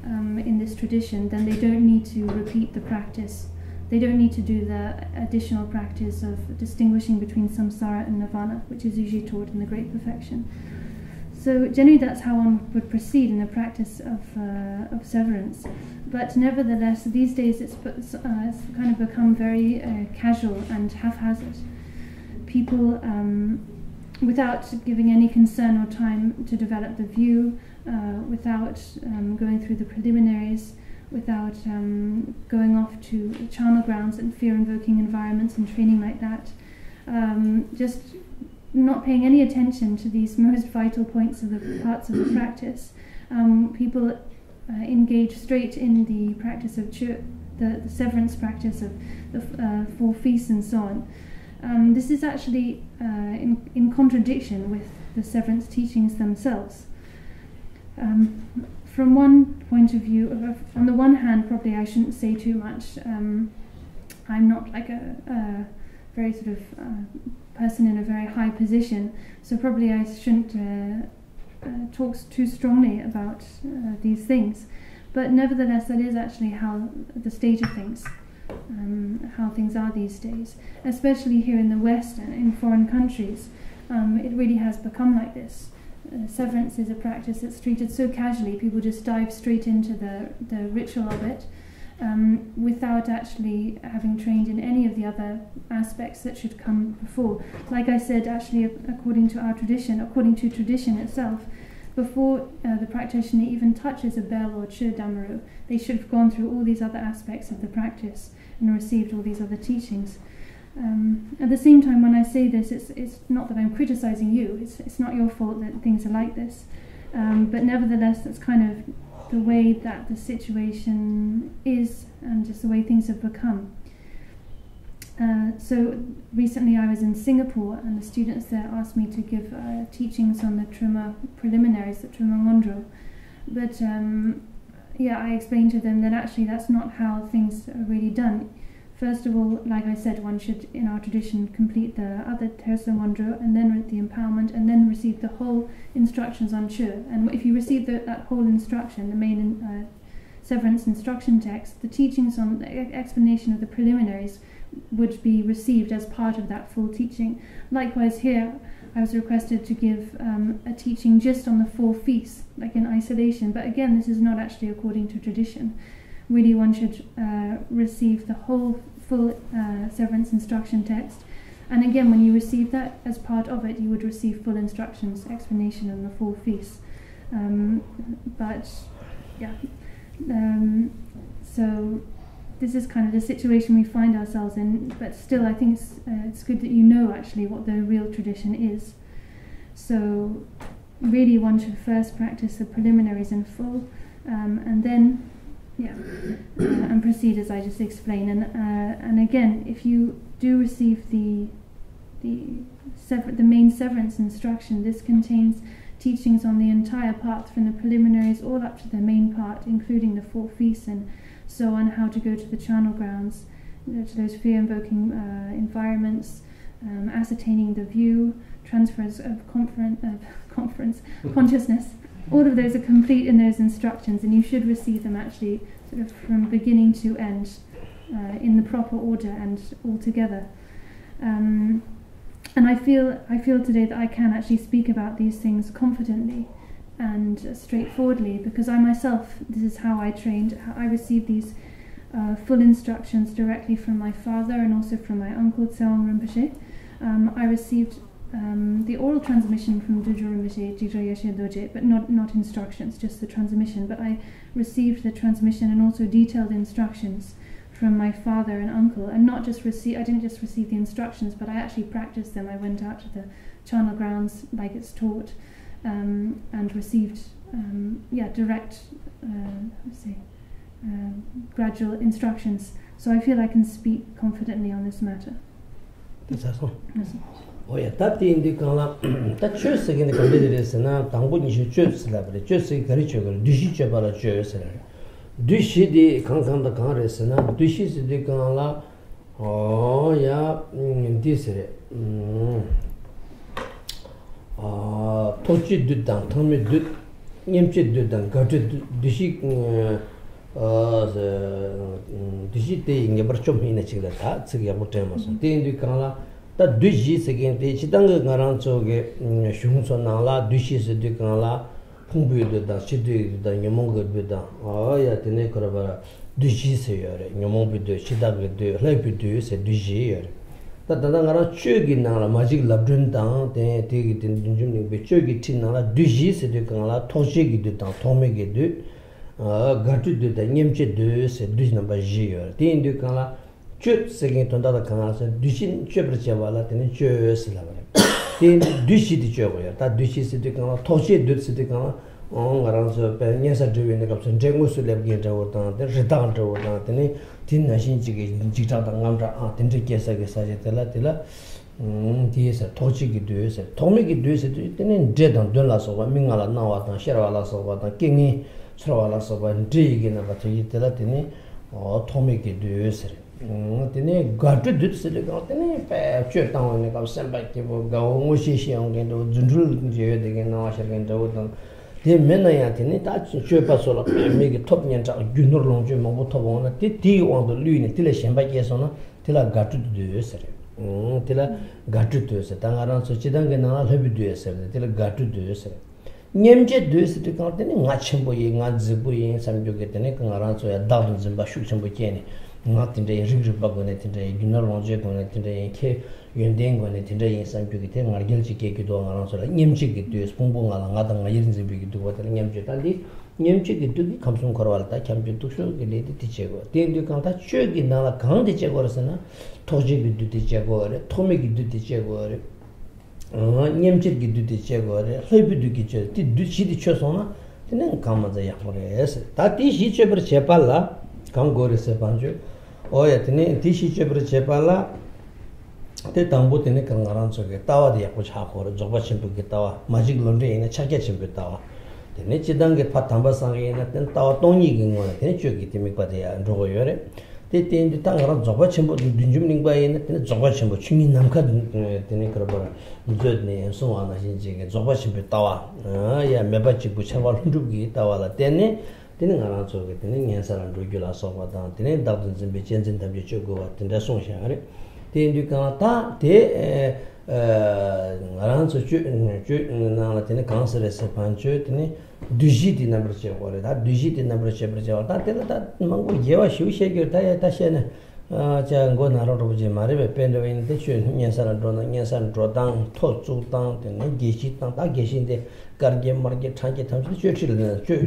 in this tradition, then they don't need to repeat the practice. They don't need to do the additional practice of distinguishing between samsara and nirvana, which is usually taught in the great perfection. So generally that's how one would proceed in the practice of severance. But nevertheless, these days it's kind of become very casual and haphazard. People, without giving any concern or time to develop the view, without going through the preliminaries, without going off to charnel grounds and fear-invoking environments and training like that, just not paying any attention to these most vital points of the parts of the practice. People engage straight in the practice of the severance practice of the 4 feasts and so on. This is actually in contradiction with the severance teachings themselves. From one point of view, on the one hand, probably I shouldn't say too much. I'm not like a very sort of person in a very high position, so probably I shouldn't talk too strongly about these things. But nevertheless, that is actually how the state of things, how things are these days, especially here in the West and in foreign countries. It really has become like this. Severance is a practice that's treated so casually. People just dive straight into the ritual of it, without actually having trained in any of the other aspects that should come before. Like I said, actually, according to tradition itself, before the practitioner even touches a bell or damaru, they should have gone through all these other aspects of the practice and received all these other teachings. At the same time, when I say this, it's not that I'm criticizing you. It's not your fault that things are like this. But nevertheless, that's kind of the way that the situation is, and just the way things have become. So recently I was in Singapore, and the students there asked me to give teachings on the Troma preliminaries, the Troma Ngondro. But I explained to them that actually that's not how things are really done. First of all, like I said, one should, in our tradition, complete the other Tersa Ngondro, and then read the empowerment, and then receive the whole instructions on Chö. And if you receive that whole instruction, the main severance instruction text, the teachings on the explanation of the preliminaries would be received as part of that full teaching. Likewise here, I was requested to give a teaching just on the 4 feasts, like in isolation, but again, this is not actually according to tradition. Really, one should receive the whole full severance instruction text, and again, when you receive that as part of it, you would receive full instructions, explanation on the 4 feasts. But yeah, so this is kind of the situation we find ourselves in, but still I think it's good that you know actually what the real tradition is. So really one should first practice the preliminaries in full, and then and proceed as I just explained. And again, if you do receive the main severance instruction, this contains teachings on the entire path from the preliminaries all up to the main part, including the 4 feasts and so on, how to go to the charnel grounds, to those fear-invoking environments, ascertaining the view, transfers of consciousness. All of those are complete in those instructions, and you should receive them actually sort of from beginning to end in the proper order and all together. And I feel today that I can actually speak about these things confidently and straightforwardly, because I myself, this is how I trained. I received these full instructions directly from my father and also from my uncle Degyal Rinpoche. I received the oral transmission from Dudjom Troma, but not instructions, just the transmission. But I received the transmission and also detailed instructions from my father and uncle, and I didn't just receive the instructions, but I actually practiced them. I went out to the charnel grounds like it's taught, and received direct gradual instructions. So I feel I can speak confidently on this matter. Oh yeah, that in the Kala, that church again the committee is now Tangunisha church level, church Garicho, Dushi Bala church. Dushi di Kankan the Karesana, Dushi di Kala, oh yeah, this Tochi Dudan, Tommy Dud, Yemchi Dudan, Gatu Dushi, Dushi de Yabarchum in a chilata, Sigabotemas, the Kala. That Dushi again, the Chitanga Garanzo, Shumsonala, Dushis de Kala, Pumbu, the Chidi, the Yamonga Buddha, oh, yeah, the Nekorabara, Dushis here, Yamongu, Chidaga, Lepidu, said Dushi. That the Nangara Chugina, Magic Labdun down, then take it in Jimmy, Chugitina, Dushis de Kala, Toshigi, Tomegi do, Gatu, the Yemche do, said Dush number G, the Indukala. Chut second to another canal, Dushin Chebrachavala, then Chus level. Then Dushi the Choya, that Dushi city canal, Toshi Dut city canal, on around the Penyasa doing the Captain Jangus to left get over down, the return to over down, Tin Nashin Jita Ngamra, Tintikesa Sajatella, Tis a Tochi Gidus, Tommy Gidus, then dead on Dulas over Mingala now, Sheralas over the Kingi, Srawalas over and dig in a battery telatini, or Tommy Gidus. Then got to do silicon, then church down in the Samba Kibo, go, Mushishi on the Zundul, again, now I shall get over. The Menayatini, that's Chupasola, make a top yanta, Junior Long Jim, Motobona, Tea on the Lune, till a Shamba Yesona, till I got to do it. Till I got to do it. Tangaran, so Chidangana, have you do it, till I got to do it. Nyemje do it to count any Natchimboy, Nadzibuy, some you get an around so a dozen Bashuchamboyani. Not in the Ribagonet in the Gunalonje in the Yunding when it in the San Pugitan or Gilchi cake to around so like Yemchik to a spoonbong along Yinzi big to what Yemchik Yemchik to comes from Corvalta, champion to show the lady Tichego. Then you can't touch in Nala County Chegorasana, Toji to Tichego, Tomi to Tichego, Yemchik to Tichego, Hopi to Kitchen, did she the Chosona, then come as a Yapores. That is each ever Chepala, come go to Sepanjo. Oh, yeah, Tishi Chepala, the Tambo in the Kangaranso Getawa, the Apochako, Jobachimpu Getawa, Magic Laundry in a Chakachim Getawa. The Nichidan get Patamba Sangina, then Tawa Tony on a tenture Gitimipati and Droyore. They take the Tangaran Jobachimbo, the Juming by in the Jobachimbo, Chini Namka, the Nicarabara, Jodney, and so on. I think Jobachimpu Tawa, yeah, Mebachi Buchawa, Dugi, Tawa, Tene. Then around so getting answer and regular sofa down, then dozens and bitches and temperature go at the sunshine. Then you can't take around so Latin council as a pancho, Dujiti number check or that Dujiti number check, that Mango Yeva, she shake your tire, Tashan, Changona of Jemari, Pendo in the Yansan and Drona, Yansan draw down, Totsu down, and Gishi down, Gishi karge marge change tamchi chöchil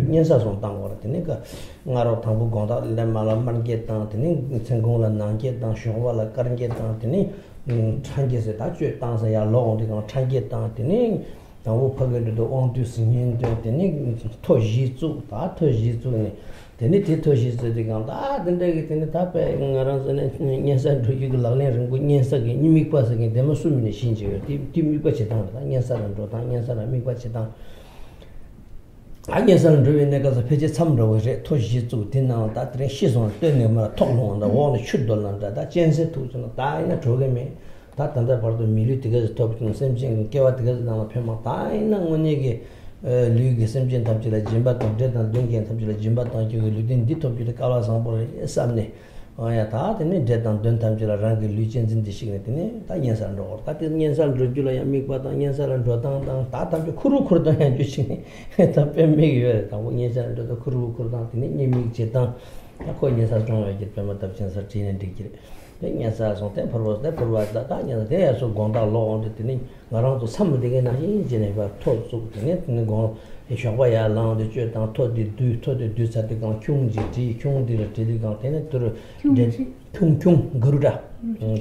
nyensa son tang wara tene ka ngaro tangbu gonda le mala marge tang tene chengong la nangge tang shongwa la karge tang tene change se ta chö tang sa ya long de change tang tene tangbu phage do on du singen de tene to ji zu ta to ji zu ne tene te to ji zu de gang da den de tene ta pe ngaro ne nyensa do yu la le ring gu nyensa ge ni mi pa sa ge de ma su mi ne shin ji ti mi pa che tang da nyensa ran do tang nyensa na mi pa che tang 안에서는 저희네가서 페이지 참으로 이제 토시주 된나 다들 시선 때문에 통로한다 원의 출돌난다 다 젠세 도전 다이나 조개미 다 단다 벌도 미리 되게 top 셈진 개와 되게 나마 편마 다이나 원에게 류게 셈진 탑지라 짐바 탑제단 동게 탑지라 짐바 땅게 류딘 디톱지라 깔아서 보래 삼네 야 다들 제단 돈 탑지라 랑게 류젠진 디시네 되네 다 년산로 다들 년산로 줄어야 미과다 년산로 도당 다 탑지 쿠루쿠르다 해 주시네 다 뱀미게 다 년산로도 쿠루쿠르다 되네 니미 제단 거 년산 좀 이제 뱀마 탑진서 지는 되기래 년산 손때 벌어다 벌어다 다 년산 대야서 공다 로온데 되네 나랑도 삼되게 나이 이제 봐 토수 되네 되는 거 shawaya lang de jue dang to de du sa de gang kyung ji ji kyung de de gang tene tur kyung garuda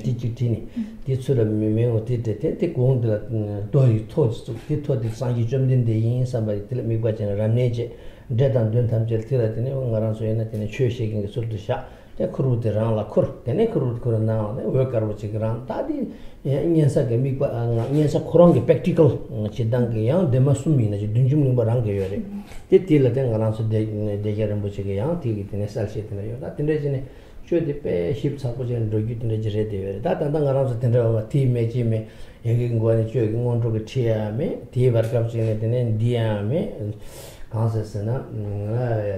ti ji ti ni di su le me me o ti de gong de do yi to su ti to de sang yi jom din de yin sa ba de me gwa chen ram ne je de dan dun tham je ti la de ne ngaran so yin de ne chue she ging sur de sha de kru de ran la kur de ne kru na ne we kar wo chi gran ta di nyensa ge mi kwa nyensa khorong ge practical chidang ge yang de masumi na ji dunjum ning barang ge yore ti la de ngaran so de Rinpoche ge yang ti ge ne sal she de yo da tin de ne chö de pe ship sa ko je ro gi tin de je de yore da da ngaran so tin de ma ti me ji me ye ge ngo ne chö ge ngon ro ge ti ya me ti bar kap je ne de ne di ya me kansa se na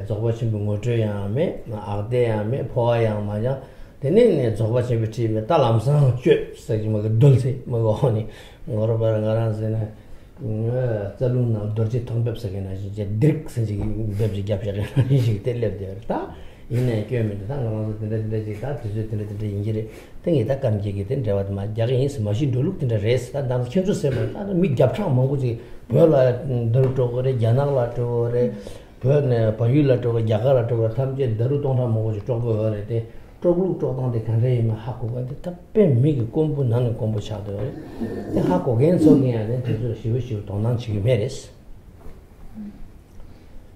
zogwa chim bu ngo zhe ya me a de ya me po ya ma ja tene zogwa chim bi ti me ta lam sang chö sa ji ma ge dol se ma go ni ngoro bar ngaran se na zalun na dor ji thong bep sa ge na ji dirk se ji bep ji gyap ja ge ji te le de ta ine kyo me ta ngaran se de ji ta tu je de injire tengi ta kan ji ge den ja wa ma ja ge is ma shi doluk tin de res ta dan kyo se ma ta mi gyap cha ma go ji böla daru to gore janang la to gore böne payula to jaga la to thamje daru tong tha mo ji to gore de toglu to tong de kan re ma ha ko ga de ta pe mi ge kombu nan kombu cha de de ha ko gen so ge ya ne de so shi shi to nan chi ge meres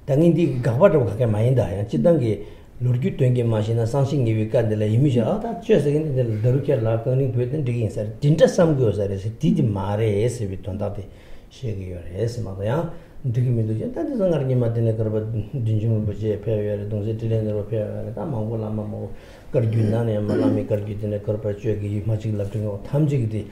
당인 디 가바도 가게 많이 다 야 지당 게 lurgi tuenge machine sangsing ni wika de la imisha ata chese gen de daruke la kani beden digin sar dinta samgyo sar se tidi mare ese bitonda de shege yore ese ma ya digimi do jenta de sangar ni madene karba dinjum boje peyere dongse tilenero peyere ta mangola mamo kargyuna ne malami kargyune karpa chege machi laptingo thamjigi de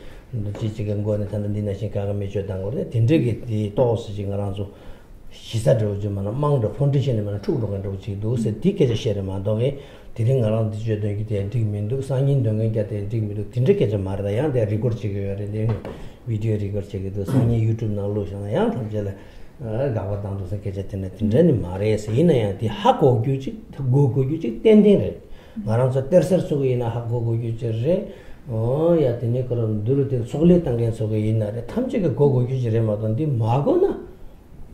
jijiga ngone tan dina shinka me chodangore dindege di tos jingaranzo 시사도 좀 망도 펀디션에 만 추구를 지도 세 디케제 셰르만 동에 디링가랑 디제도 이게 엔딩민도 상인 동에 게데 엔딩민도 딘데케제 말다야 데 리코르치게 요레데 비디오 리코르치게도 상인 유튜브 나올로잖아요 tamjele 가와당도 세케제 텐데 딘데니 마레스 이나야 디 하고 규지 고고 규지 땡땡레 마랑서 테르서 속에나 하고 규지레 야 테네 그런 두르데 속레 땅게 속에 있나레 탐지게 고고 규지레 마던디 마고나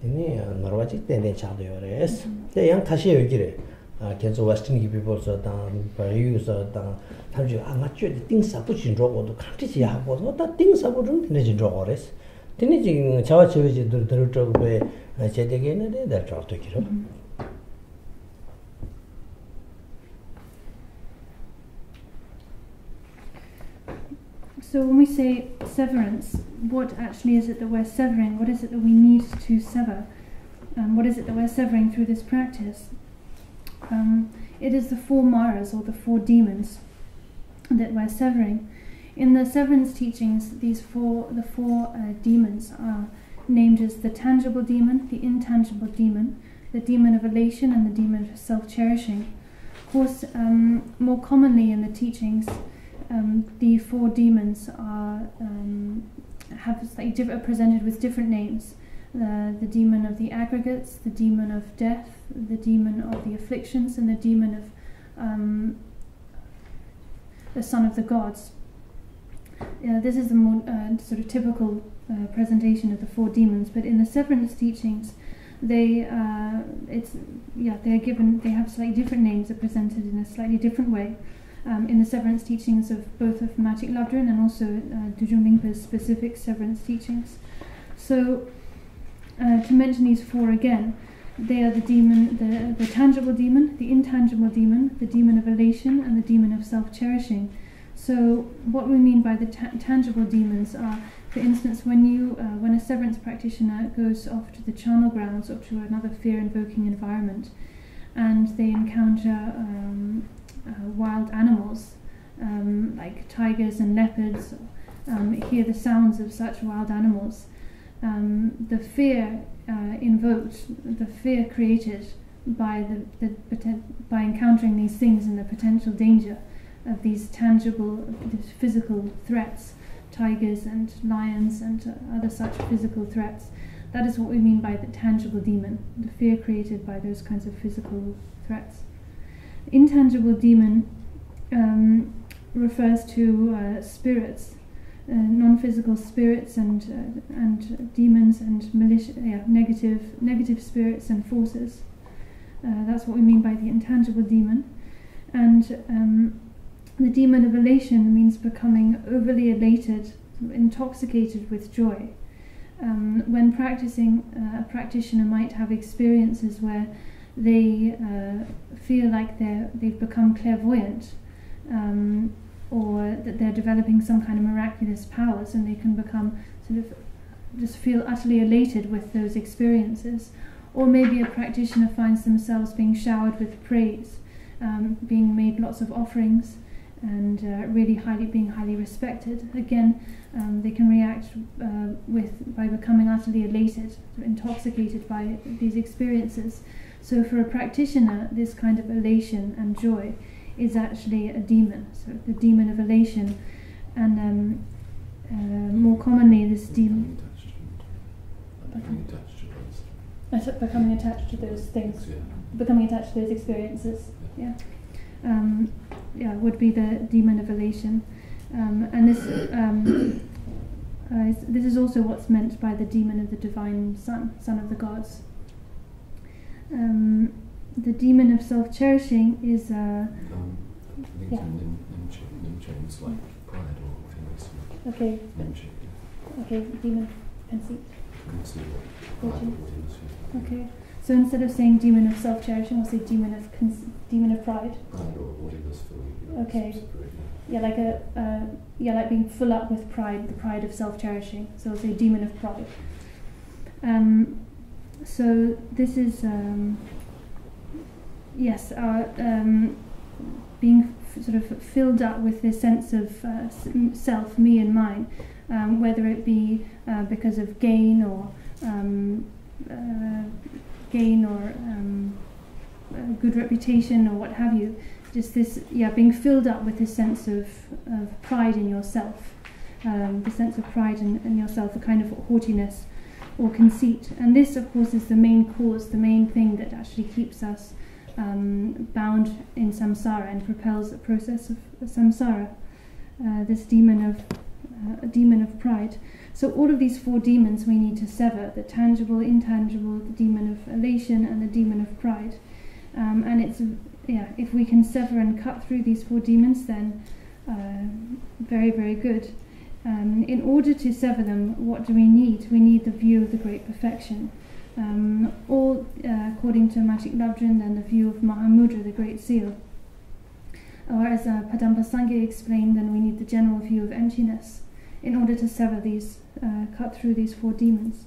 네 너와직 때내 차도요레스 대양 다시 여기래 계속 웨스턴 people 다 바이유서 다 탐지 아마추어 띵사 붙인 저거도 같이 하고 다 띵사 붙은 되지 저거레스 되니 지금 자와 체외지 들들적에 제대게네 될 저도 기로 So when we say severance, what actually is it that we're severing? What is it that we need to sever? What is it that we're severing through this practice? It is the four maras, or the four demons, that we're severing. In the severance teachings, the four demons are named as the tangible demon, the intangible demon, the demon of elation, and the demon of self-cherishing. Of course, more commonly in the teachings, the four demons are presented with different names. The demon of the aggregates, the demon of death, the demon of the afflictions, and the demon of the son of the gods. this is the more sort of typical presentation of the 4 demons. But in the severance teachings, they have slightly different names. They're presented in a slightly different way. In the severance teachings of both of Matic Labdrin and also Dudjom Rinpoche's specific severance teachings. So, to mention these 4 again, they are the demon, the tangible demon, the intangible demon, the demon of elation, and the demon of self-cherishing. So, what we mean by the tangible demons are, for instance, when a severance practitioner goes off to the charnel grounds or to another fear-invoking environment, and they encounter wild animals like tigers and leopards, hear the sounds of such wild animals. The fear invoked, the fear created by by encountering these things and the potential danger of these tangible, these physical threats, tigers and lions and other such physical threats. That is what we mean by the tangible demon, the fear created by those kinds of physical threats. Intangible demon refers to spirits, non-physical spirits and demons and negative spirits and forces. That's what we mean by the intangible demon. And the demon of elation means becoming overly elated, intoxicated with joy. When practicing, a practitioner might have experiences where they feel like they've become clairvoyant, or that they're developing some kind of miraculous powers, and they can become sort of just feel utterly elated with those experiences. Or maybe a practitioner finds themselves being showered with praise, being made lots of offerings, and being highly respected. Again, they can react by becoming utterly elated, intoxicated by these experiences. So for a practitioner, this kind of elation and joy is actually a demon, so the demon of elation. And more commonly, this demon... Becoming attached to those things, becoming attached to those experiences, would be the demon of elation. And this is also what's meant by the demon of the divine son of the gods. The demon of self-cherishing is Nimchains like pride or things. Okay. Okay, demon of conceit. Okay. So instead of saying demon of self-cherishing, we'll say demon of pride. Okay. Yeah, like being full up with pride, the pride of self-cherishing. So we'll say demon of pride. So this is being sort of filled up with this sense of self, me and mine, whether it be because of gain or good reputation or what have you. Just this, being filled up with this sense of pride in yourself, the sense of pride in yourself, a kind of haughtiness or conceit. And this, of course, is the main cause, the main thing that actually keeps us bound in samsara and propels the process of samsara. This demon of pride. So all of these 4 demons we need to sever: the tangible, intangible, the demon of elation, and the demon of pride. And it's if we can sever and cut through these 4 demons, then very, very good. In order to sever them, what do we need? We need the view of the great perfection. All according to Matic Labdrin, and the view of Mahamudra, the Great Seal. Or as Padampa Sangye explained, then we need the general view of emptiness in order to sever these, cut through these 4 demons.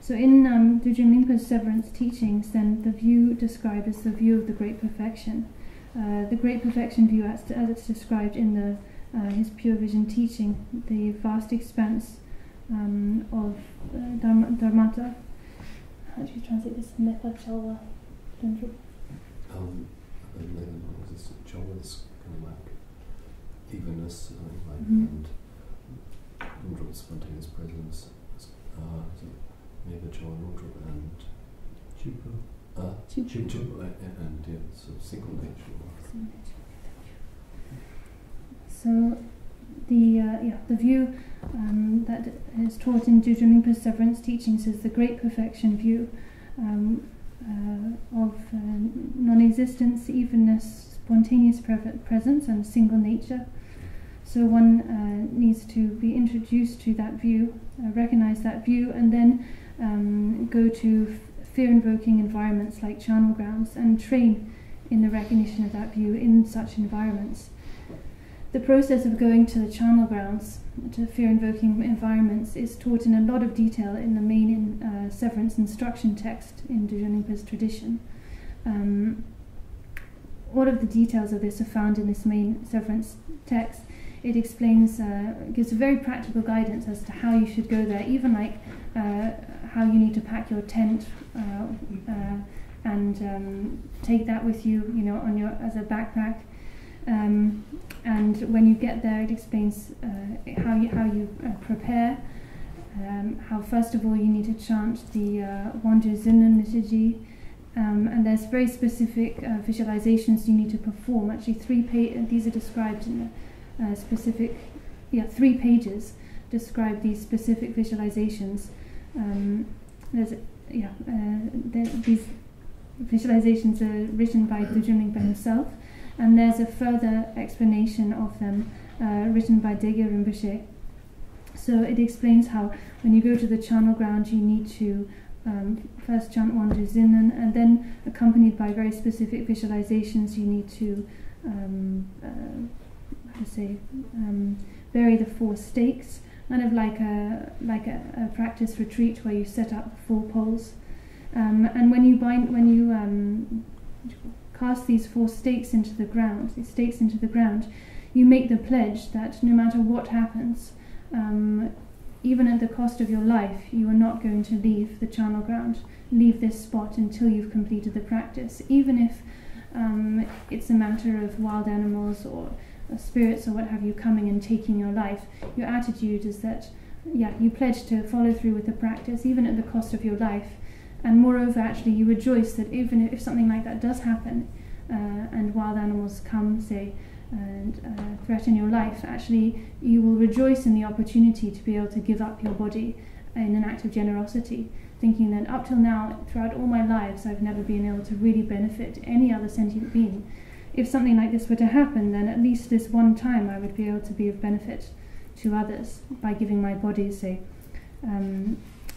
So in Dudjom Rinpoche's severance teachings, then the view described is the view of the great perfection. The great perfection view, as it's described in his pure vision teaching, the vast expanse of Dharmata. How do you translate this? Metha Chalva. Chalva is kind of like evenness, and spontaneous presence. Maybe Chalva and Chupa, and so single nature. So the view that is taught in Dudjom Rinpoche's severance teachings is the great perfection view of non-existence, evenness, spontaneous presence, and single nature. So one needs to be introduced to that view, recognize that view, and then go to fear-invoking environments like charnel grounds and train in the recognition of that view in such environments. The process of going to the charnel grounds, to fear-invoking environments, is taught in a lot of detail in the main severance instruction text in Dudjom Rinpoche's tradition. All of the details of this are found in this main severance text. It explains, gives very practical guidance as to how you should go there, even like how you need to pack your tent and take that with you, on your as a backpack. And when you get there, it explains how you prepare. How first of all you need to chant the Wandu Zinnan liturgy, and there's very specific visualizations you need to perform. Actually, these are described in specific, 3 pages describe these specific visualizations. These visualizations are written by Dudjom Rinpoche himself. And there's a further explanation of them written by Degyal Rinpoche. So it explains how when you go to the charnel ground, you need to first chant Wandu Zinnan, and then accompanied by very specific visualizations, you need to bury the 4 stakes, kind of like a practice retreat where you set up 4 poles. And when you cast these 4 stakes into the ground, you make the pledge that no matter what happens, even at the cost of your life, you are not going to leave the charnel ground, leave this spot until you've completed the practice, even if it's a matter of wild animals or spirits or what have you coming and taking your life. Your attitude is that, you pledge to follow through with the practice, even at the cost of your life. And moreover, actually, you rejoice that even if something like that does happen, and wild animals come, say, and threaten your life, actually, you will rejoice in the opportunity to be able to give up your body in an act of generosity, thinking that up till now, throughout all my lives, I've never been able to really benefit any other sentient being. If something like this were to happen, then at least this one time I would be able to be of benefit to others by giving my body, say,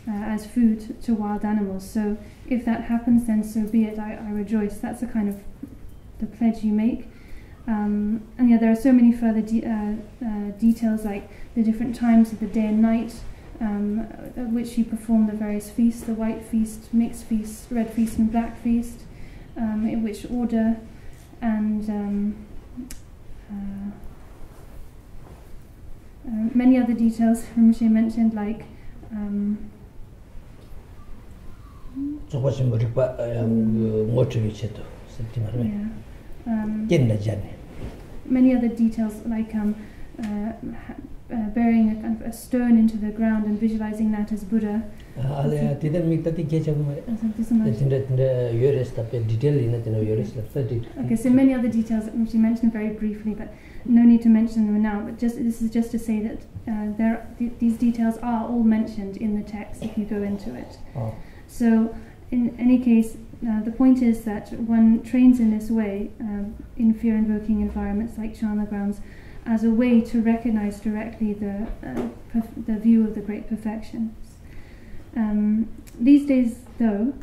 as food to wild animals. So if that happens, then so be it. I rejoice. That's the kind of the pledge you make. And there are so many further details, like the different times of the day and night at which you perform the various feasts: the white feast, mixed feast, red feast, and black feast. In which order, and many other details Rinpoche mentioned, like many other details, like burying a stone into the ground and visualizing that as Buddha. Okay, so many other details that she mentioned very briefly, but no need to mention them now. But this is just to say that these details are all mentioned in the text if you go into it. Oh. So, in any case, the point is that one trains in this way in fear-invoking environments like charnel grounds as a way to recognize directly the view of the great perfections. These days, though,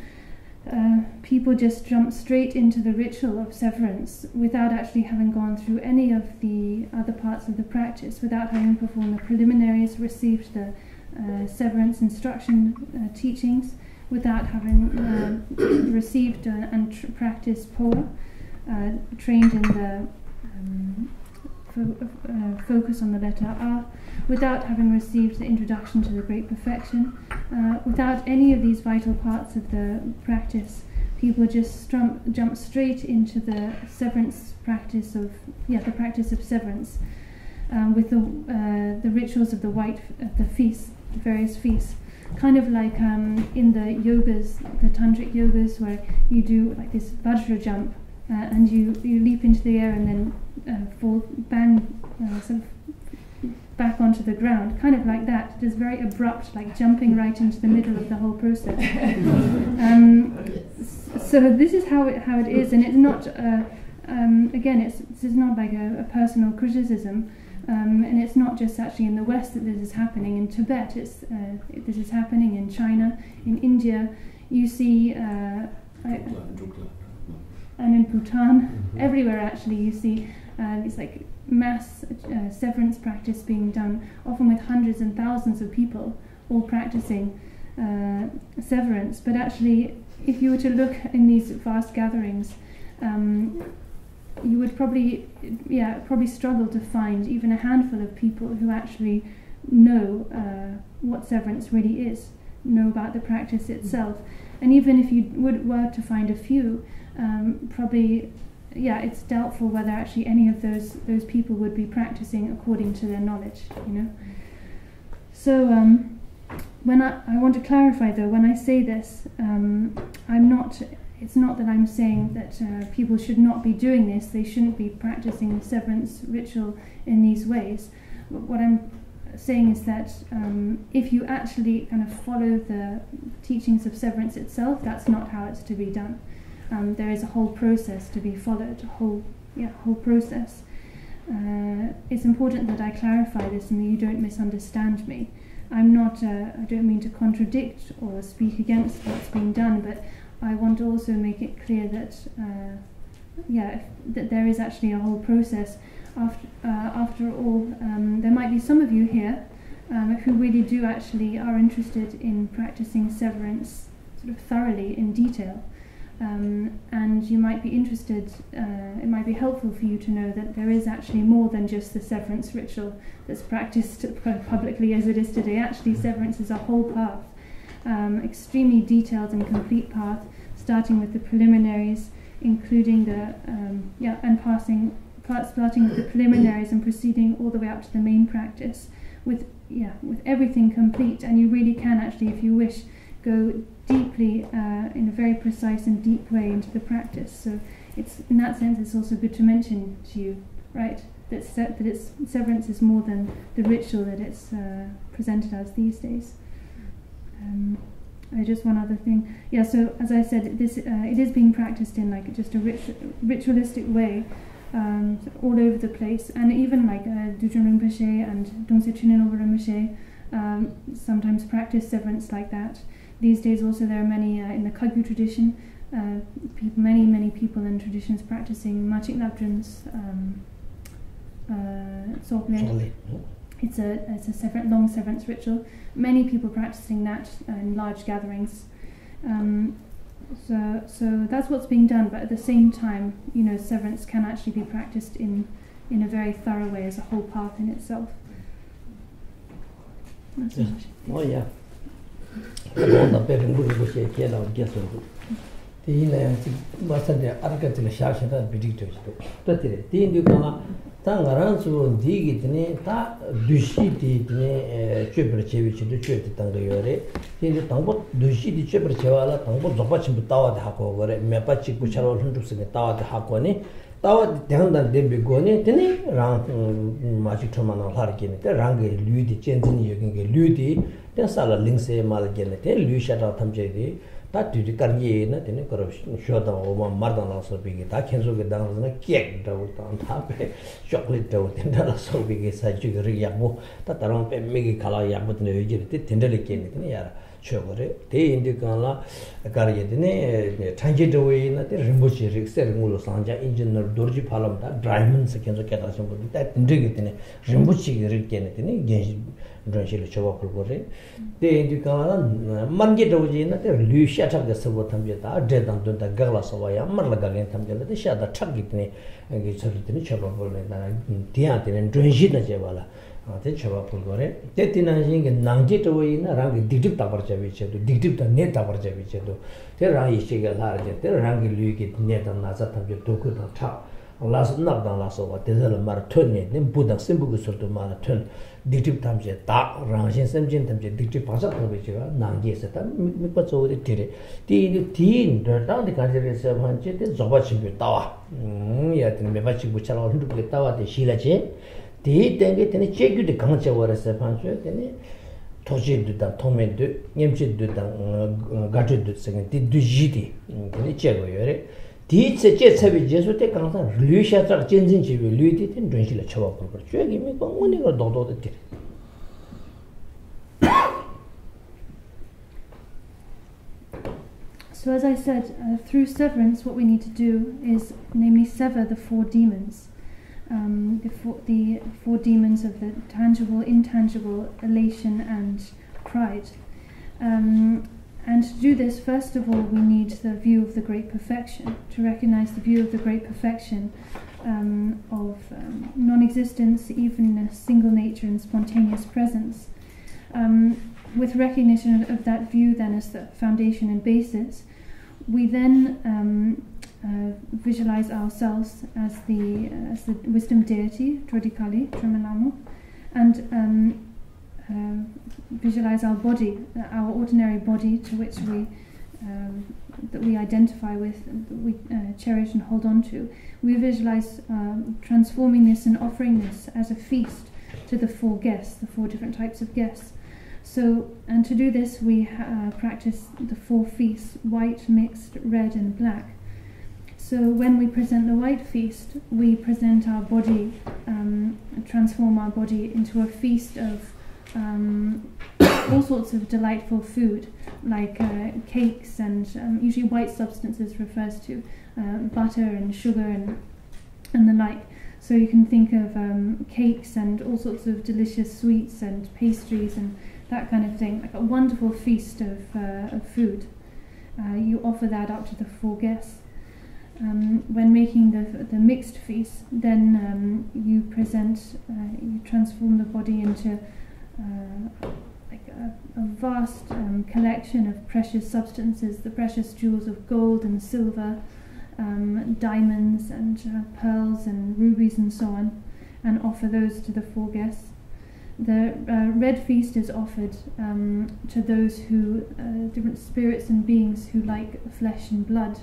people just jump straight into the ritual of severance without actually having gone through any of the other parts of the practice, without having performed the preliminaries, received the severance instruction teachings, without having received and practiced Poa, trained in the focus on the letter R, without having received the introduction to the great perfection, without any of these vital parts of the practice. People just jump straight into the severance practice of the practice of severance, with the rituals of the feasts, the various feasts, kind of like in the yogas, the tantric yogas, where you do like this vajra jump, and you leap into the air and then fall, bang, sort of onto the ground, kind of like that. It is very abrupt, like jumping right into the middle of the whole process. So this is how it is, and it's not. Again, this is not like a personal criticism, and it's not just actually in the West that this is happening. In Tibet, this is happening in China, in India. You see, and in Bhutan, everywhere actually you see these like mass severance practice being done, often with hundreds and thousands of people all practicing severance. But actually, if you were to look in these vast gatherings, you would probably struggle to find even a handful of people who actually know what severance really is, know about the practice itself. And even if you were to find a few, probably, it's doubtful whether actually any of those people would be practicing according to their knowledge, So when I want to clarify though, when I say this, it's not that I'm saying that people should not be doing this, they shouldn't be practicing the severance ritual in these ways. But what I'm saying is that if you actually kind of follow the teachings of severance itself, that's not how it's to be done. There is a whole process to be followed, a whole process. It's important that I clarify this and that you don't misunderstand me. I don't mean to contradict or speak against what's being done, but I want to also make it clear that that there is actually a whole process. After all, there might be some of you here who really are interested in practicing severance sort of thoroughly in detail, and you might be interested. It might be helpful for you to know that there is actually more than just the severance ritual that's practiced publicly as it is today. Actually, severance is a whole path. Extremely detailed and complete path, starting with the preliminaries, including starting with the preliminaries and proceeding all the way up to the main practice, with everything complete. And you really can actually, if you wish, go deeply in a very precise and deep way into the practice. So it's in that sense, it's also good to mention to you, right, that severance is more than the ritual that it's presented as these days. Just one other thing. So as I said, this it is being practiced in like just a ritualistic way, all over the place, and even like Dudjom Rinpoche and Dongse Chunin Rinpoche sometimes practice severance like that. These days also there are many in the Kagyu tradition, many people in traditions practicing Machik Labdrin's Sople. It's a long severance ritual. Many people practicing that in large gatherings. So that's what's being done. But at the same time, severance can actually be practiced in a very thorough way as a whole path in itself. That's yes. Oh yeah. Tangaransu digi tene ta dushi di tene chöper chevichi do chöti tanga yore tene tangbo dushi di chöper chewala tangbo zopa chimbu tawa de hako gore mepa chikbu charwa hunduksine tawa de hako ne tawa de dehandan dembi go ne tene rang Machik Troma na lar gene te rangi lyu di chenzini yoginge lyu di ten sala lingse mala gene te lyu shata tamche di 다 뒤지 karye 되는 거로 쇼다 오마 마르다나서 비게 다 켄소게 당스나 케크다고 다베 초콜릿도 된다라서 비게 사주거리 야고 다 다른 빼미기 칼라 야고도 여지를 된다를 깨는 야라 쇼거래 대인디가라 가르예드네 탄제도웨이나 데 림보치 릭세르물로 상자 인지너 도르지 팔람다 드라이먼스 켄소 깨다서 거기 다 된다게 되네 림보치 릭깨네 되네 겐시 드라이실을 쳐박을 거래 대인디가라 만게도지나 데 류샤탁게 서버탐제다 데단돈다 가글라서와야 말라가겐 탐제데 샤다 탁기네 이게 저기더니 쳐박을 나 디한테는 드라이실나 제발라 তে ছবা পড়গরে তে তিনাজিকে নাংজি টই না রাঙ্গি ডিডিপ তাপর যাবে চেদু ডিডিপ তা নে তাপর যাবে চেদু তে রাই শিগে লার যে তে রাঙ্গি লুইকে নে তা না যা তাবে দোকু তা তা লাস না দা লাসো বা তে জল মার ঠনে নে বুদা সিম্বুগু সরতো মার ঠন ডিডিপ তামজে তা রাংশিন সমজিন তামজে ডিডিপ ভাষা তবে চেগা নাংজি সেতা মিপা চৌরি তিরে তিন দটা 데 কাজেরেছে ভাঞ্চে তে জবা চিবে তাওয়া ইয়া তে মেবা চিবু চালা হন্ডু কে তাওয়া তে শিলাছে 디 땡게 되네 제규도 강체 와라서 판죠 되네 토지도다 토메도 냠치도다 가트도 생긴 디 두지디 되네 제고요래 디 제체비 제소때 강사 류샤적 진진지비 류디 된 존실에 쳐봐 볼 거. 저기 미 공원이가 도도도 So as I said, through severance, what we need to do is, namely, sever the four demons, the four demons of the tangible, intangible, elation, and pride. And to do this, first of all, we need the view of the great perfection, to recognize the view of the great perfection of non-existence, evenness, single nature, and spontaneous presence. With recognition of that view then as the foundation and basis, we then visualize ourselves as the wisdom deity, Degyal, and visualize our body, our ordinary body, to which that we identify with, that we cherish and hold on to. We visualize transforming this and offering this as a feast to the four guests, the four different types of guests. So, and to do this, we practice the four feasts: white, mixed, red, and black. So when we present the white feast, we present our body, transform our body into a feast of all sorts of delightful food, like cakes and usually white substances refers to butter and sugar and the like. So you can think of cakes and all sorts of delicious sweets and pastries and that kind of thing, like a wonderful feast of food. You offer that up to the four guests. When making the mixed feast, then you transform the body into like a vast collection of precious substances, the precious jewels of gold and silver, diamonds and pearls and rubies and so on, and offer those to the four guests. The red feast is offered to those who, different spirits and beings who like flesh and blood,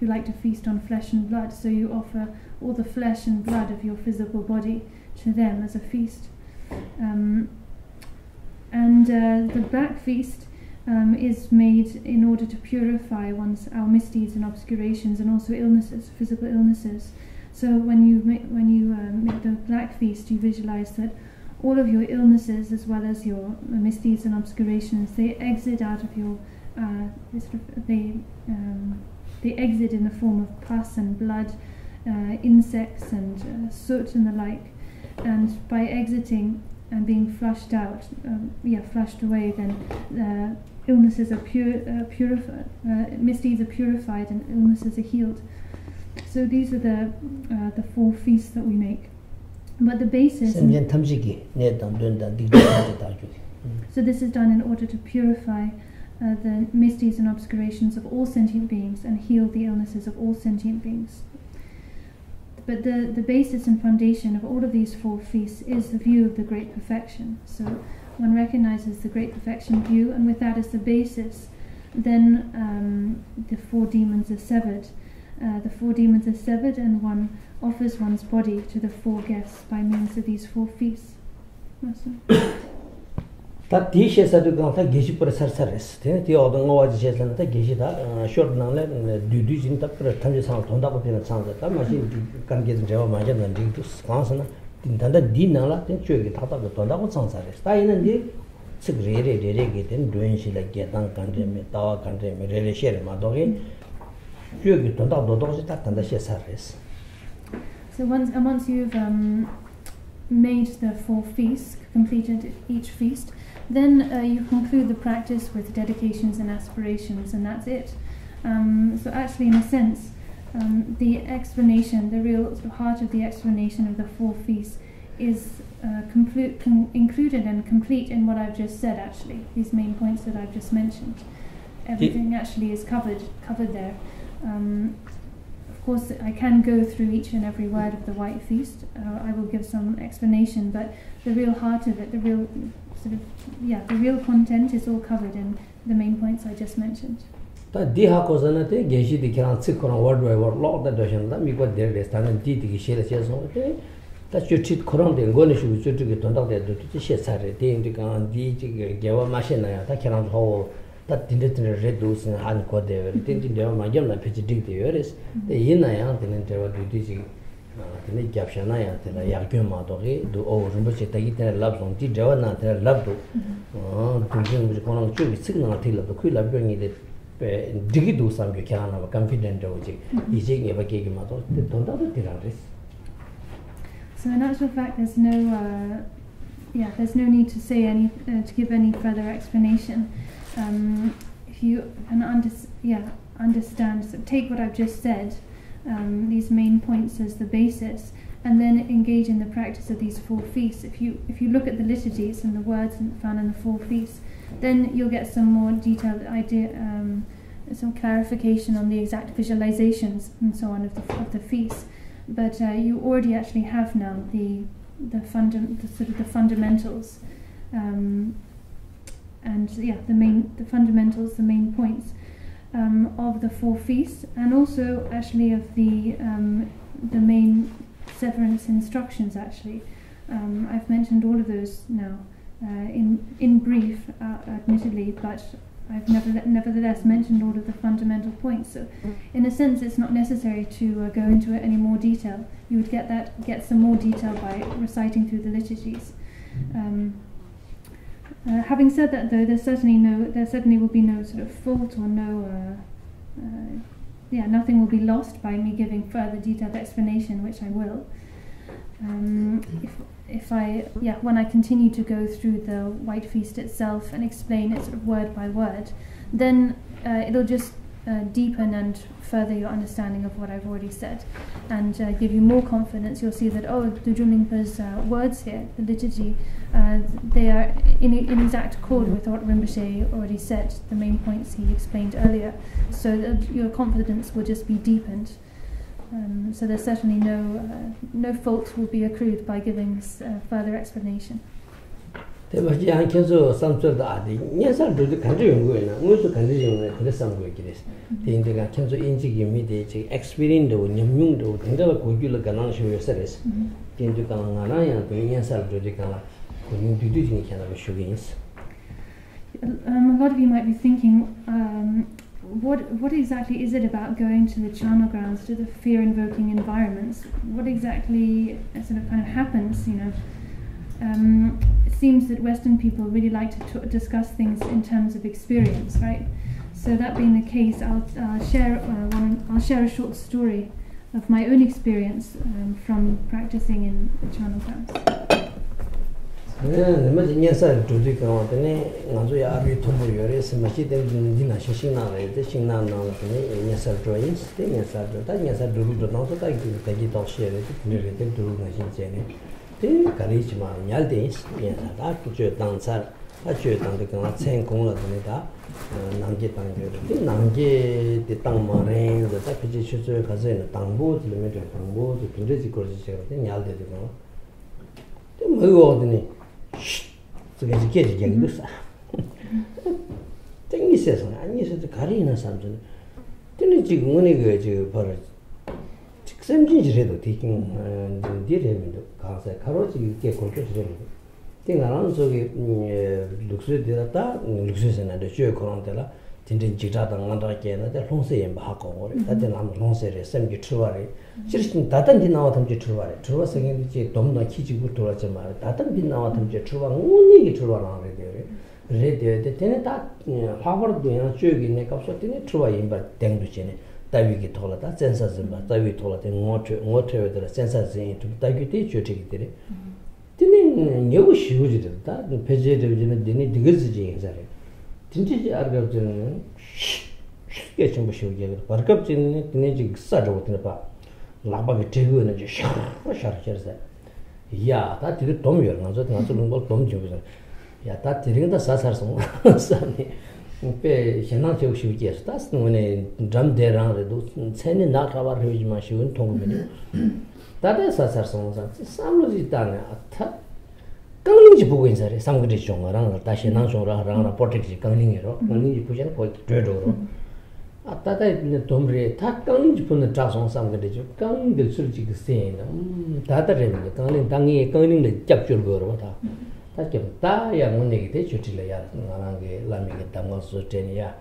who like to feast on flesh and blood. So you offer all the flesh and blood of your physical body to them as a feast. The black feast is made in order to purify our misdeeds and obscurations, and also illnesses, physical illnesses. So when you make the black feast, you visualize that all of your illnesses, as well as your misdeeds and obscurations, they exit out of your they exit in the form of pus and blood, insects and soot and the like. And by exiting and being flushed out, flushed away, then illnesses are purified, misdeeds are purified, and illnesses are healed. So these are the four feasts that we make. But the basis. So this is done in order to purify the misdeeds and obscurations of all sentient beings and heal the illnesses of all sentient beings. But the basis and foundation of all of these four feasts is the view of the great perfection. So one recognizes the great perfection view, and with that as the basis, then the four demons are severed. The four demons are severed, and one offers one's body to the four guests by means of these four feasts. 다 디셰사도 강타 게시프라 살살했어. 디 어떤 거와지 제산다 게시다 쇼르나래 두두진 답을 탄제상 돈다고 되는 상자다. 마시 관계는 제가 맞았는 딩도 스판스나 딘단다 디나라 된 쪽이 다다고 돈다고 상사랬어. 다 있는데 스그레레레게 된 도인실에 게당 간제메 다와 간제메 레레셰르 마도게 쪽이 돈다고 도도지 다단다 셰사랬어. So once you've made the four feasts, completed each feast, then you conclude the practice with dedications and aspirations, and that's it. So actually, in a sense, the explanation, the real heart of the explanation of the four feasts is included and complete in what I've just said, actually, these main points that I've just mentioned. Everything actually is covered there. Of course, I can go through each and every word of the white feast. I will give some explanation, but the real heart of it, the real content is all covered in the main points I just mentioned. 다 주치 코랑데 거는 시 주주게 돈다데 도 시사래 대인디가 디지게 개와 마시나야 다 계란 하고 다 딘데드네 레도스 한 거데 딘딘데와 마겸나 페지딩데요레스 이나야 되는 데와 디지 근데 겹샤나야 되나 약변마도게 도 rinpoche tagitere labson di dewana tere labdo dunjin kono chubi signal tilado kui labyo de digi do samgyo kyana ba confident doji ije nge ba kege ma to tonda do tirares. So in actual fact there's no there's no need to say to give any further explanation. If you can understand, so take what I've just said, these main points as the basis, and then engage in the practice of these 4 feasts. If you look at the liturgies and the words found in the 4 feasts, then you'll get some more detailed idea, some clarification on the exact visualizations and so on of the feasts. But you already actually have now the fundamentals, the fundamentals, the main points of the 4 feasts, and also actually of the main severance instructions. Actually, I've mentioned all of those now in brief, admittedly, but I've nevertheless mentioned all of the fundamental points. So, in a sense, it's not necessary to go into it any more detail. You would get some more detail by reciting through the liturgies. Having said that, though, there certainly will be no sort of fault or nothing will be lost by me giving further detailed explanation, which I will. When I continue to go through the White Feast itself and explain it sort of word by word, then it'll just deepen and further your understanding of what I've already said, and give you more confidence. You'll see that Dudjom Rinpoche's words here, the liturgy, they are in exact accord with what Rinpoche already said, the main points he explained earlier, so that your confidence will just be deepened. So there's certainly no fault will be accrued by giving further explanation. A lot of you might be thinking, what exactly is it about going to the charnel grounds, to the fear-invoking environments? What exactly sort of kind of happens, It seems that Western people really like to discuss things in terms of experience, right? So that being the case, I'll share a short story of my own experience from practicing in the charnel grounds. Tata Tomre, Takang put the Jason Sangre, Kang the Surgic scene, Tata Remy, Tangi, Kang the Capture Gorota. Ta young negative chutilla, Lamic Tamos Tenia,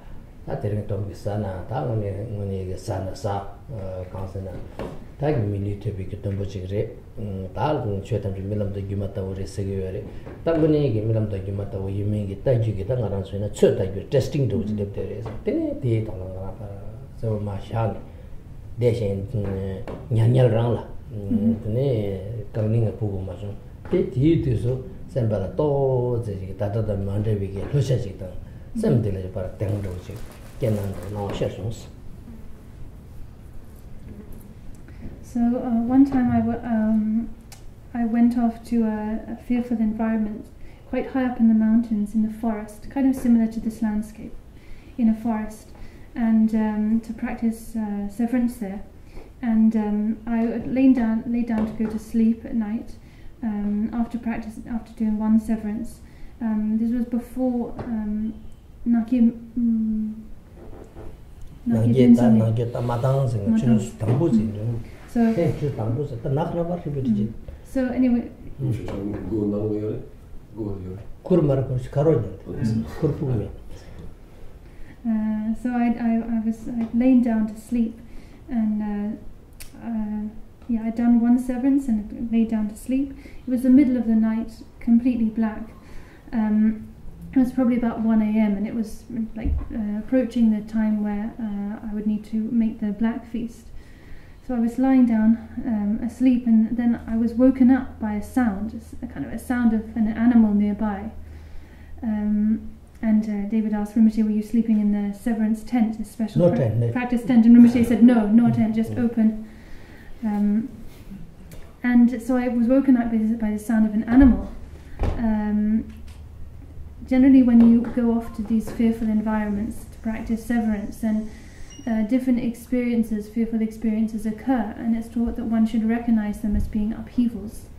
Taterington Sana, Tangani Sana Sa, Consonant, Tag me to be Tombochigre, Tal, Chetam Milam the Gumata or Segure, Tangani, Milam the Gumata, you make it, Tag you get around so in a church like you're testing those there is. So Mashal, Deshin Nyanyal Rangla, Karning a Pugu Mason. Take so. Sembara to the Tata the Monday we get Lushasitan, some delay for Tangoji, Kenan, no sessions. So one time I went off to a fearful environment, quite high up in the mountains in the forest, kind of similar to this landscape, in a forest, and to practice severance there. And I lay down to go to sleep at night. After doing one severance. This was before so anyway, so I was laying down to sleep, and I'd done one severance and lay down to sleep. It was the middle of the night, completely black. It was probably about 1 a.m. and it was like approaching the time where I would need to make the black feast. So I was lying down asleep, and then I was woken up by a sound, a kind of a sound of an animal nearby. And David asked Rinpoche, were you sleeping in the severance tent, a special practice tent? And Rinpoche said, no tent, just open. And so I was woken up by the sound of an animal. Generally, when you go off to these fearful environments to practice severance, then different experiences, fearful experiences occur, and it's taught that one should recognize them as being upheavals.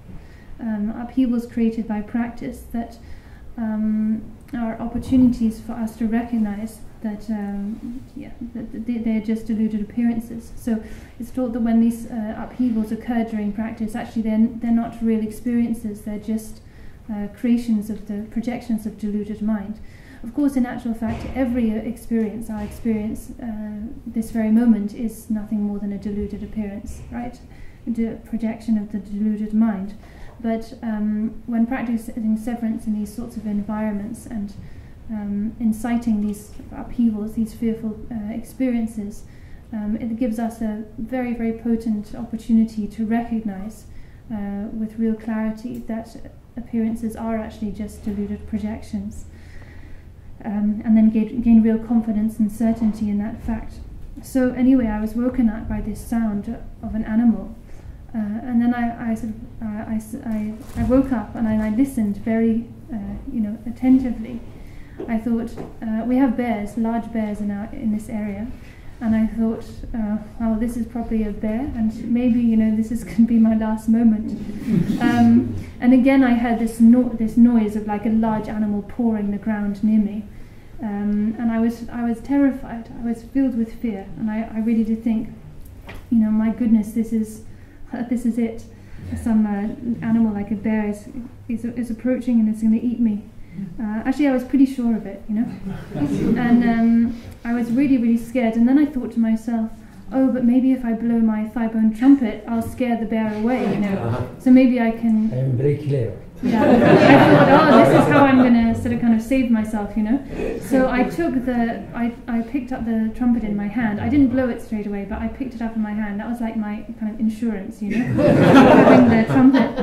Upheavals created by practice that are opportunities for us to recognize that they're just deluded appearances. So it's taught that when these upheavals occur during practice, actually they're not real experiences, they're just creations of the projections of deluded mind. Of course, in actual fact, every experience, our experience this very moment, is nothing more than a deluded appearance, right? A projection of the deluded mind. But when practicing severance in these sorts of environments and inciting these upheavals, these fearful experiences, it gives us a very, very potent opportunity to recognize with real clarity that appearances are actually just deluded projections, and then gain real confidence and certainty in that fact. So anyway, I was woken up by this sound of an animal, and then I woke up and I listened very attentively. I thought, we have bears, large bears in this area, and I thought, well, this is probably a bear, and maybe this is going to be my last moment. And again, I heard this noise of like a large animal pawing the ground near me, and I was terrified. I was filled with fear, and I really did think, my goodness, this is it. Some animal like a bear is approaching and it's going to eat me. Actually, I was pretty sure of it, and I was really, really scared. And then I thought to myself, oh, but maybe if I blow my thigh-bone trumpet, I'll scare the bear away, So maybe I can... I'm very clever. Yeah, I thought, this is how I'm going to sort of kind of save myself, So I took I picked up the trumpet in my hand. I didn't blow it straight away, but I picked it up in my hand. That was like my kind of insurance, having the trumpet.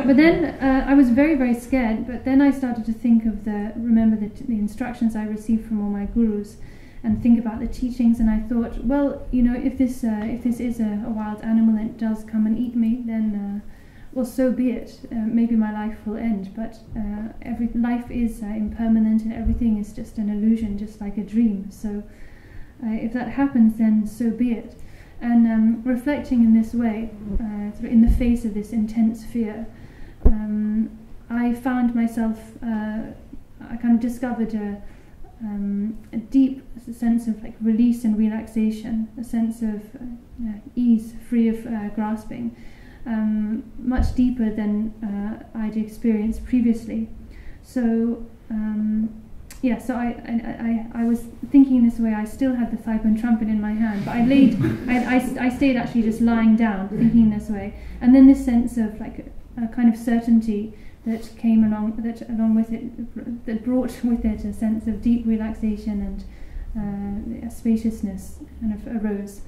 But then I was very, very scared. But then I started to think of remember the instructions I received from all my gurus, and think about the teachings. And I thought, well, if this is a wild animal and it does come and eat me, then well, so be it. Maybe my life will end, but every life is impermanent, and everything is just an illusion, just like a dream. So if that happens, then so be it. And reflecting in this way, sort of in the face of this intense fear, I found myself, I kind of discovered a deep sense of like release and relaxation, a sense of ease, free of grasping, much deeper than I'd experienced previously. So so I was thinking this way. I still had the Thailand trumpet in my hand, but I stayed actually just lying down, thinking this way, and then this sense of like a kind of certainty that came along with it, that brought with it a sense of deep relaxation and a spaciousness kind of arose.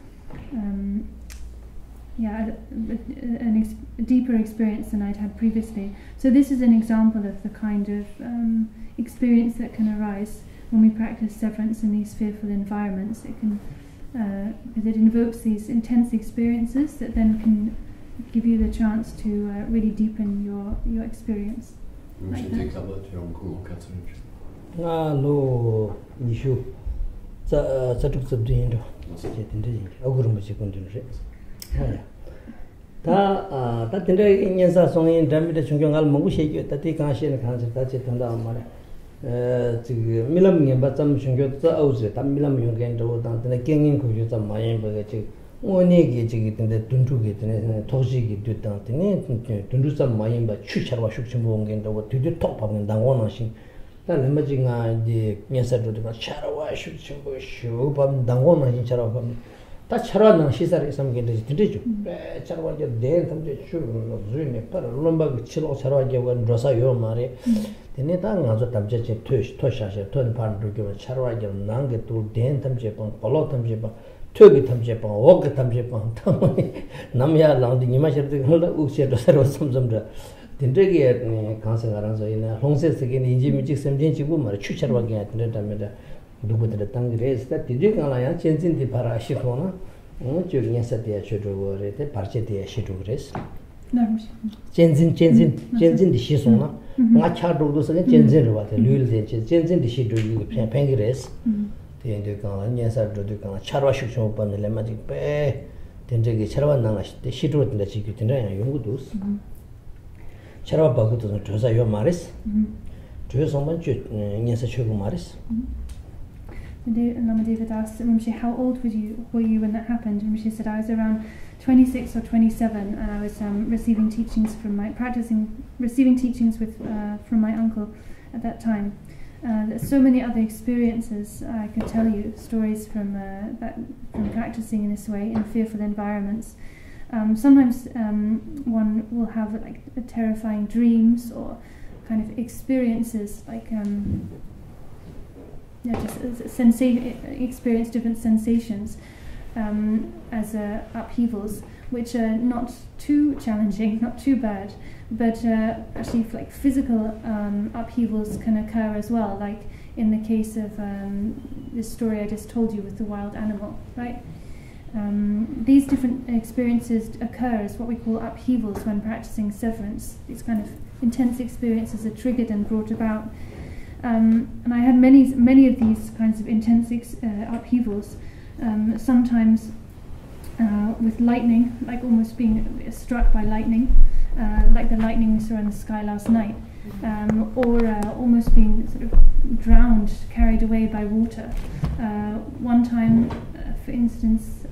A deeper experience than I'd had previously. So this is an example of the kind of experience that can arise when we practice severance in these fearful environments. It can, because it invokes these intense experiences that then can give you the chance to really deepen your experience. Like that. 다 근데 인연사 송인 담비데 중경할 먹고 시게 다티 가시는 간서 다치 된다 말에 지금 밀람이 받점 중교도 아우즈 담 밀람 용견도 단데 갱인 고주 좀 많이 버게 오네기 지기 근데 둔두게 되네 도시기 됐다더니 둔두서 많이 봐 추처와 숙심 본견도 뒤뒤 톡 받는 당원하신 난 뭐지가 이제 년사도도 차라와 숙심 보쇼 밤 당원하신 차라 밤 다 차라는 시설이 있으면 되죠. 차라와게 된 탐제 추는 주인에 para 롬바기 치로 차라와게 원 로사요 말에 되네 다 가서 탐제체 토샤샤 토는 반도교 차라와게 난게 또된 탐제 번 볼로 탐제 번 토기 탐제 번 오게 탐제 번 남야 랑디 니마셔도 흘러 우세도 서로 점점다 된데게 간생하라서 이나 홍세스게 인지미직 sem진지고 말 추차라와게 된다면다 누구들 땅그레스다 디디가라야 젠진디 파라시코나 저기에 사대야 저거래데 파르체대야 시도그레스 젠진디 시소나 마차도도서 젠진을 와데 류일데 젠진디 시도기 팽그레스 데인데가 녀사도도가 차라슈쇼 번들레 마직 빼 된저기 차라만 나가시대 시도들 지기드네 연구도스 차라 바고도 조사요 말레스 조사만 저 녀사 최고 말레스 Lama David asked Rinpoche, how old were you when that happened? Rinpoche said, I was around 26 or 27, and I was receiving teachings from my from my uncle at that time. There's so many other experiences I could tell you, stories from practicing in this way in fearful environments. Sometimes one will have like terrifying dreams or kind of experiences like. Just experience different sensations as upheavals, which are not too challenging, not too bad, but actually like physical upheavals can occur as well, like in the case of this story I just told you with the wild animal, right? These different experiences occur as what we call upheavals when practicing severance. These kind of intense experiences are triggered and brought about. And I had many of these kinds of intense upheavals, sometimes with lightning, like almost being struck by lightning, like the lightning we saw in the sky last night, or almost being sort of drowned, carried away by water. One time, for instance,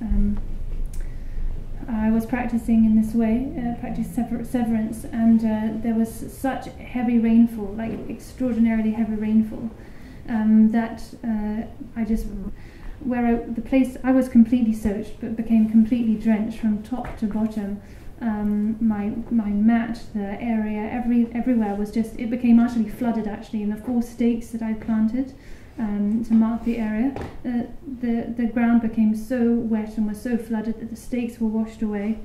I was practicing in this way, practiced severance, and there was such heavy rainfall, like extraordinarily heavy rainfall, that the place I was completely soaked, but became completely drenched from top to bottom. My mat, the area, everywhere was it became utterly flooded actually in the 4 stakes that I planted. To mark the area, the ground became so wet and was so flooded that the stakes were washed away.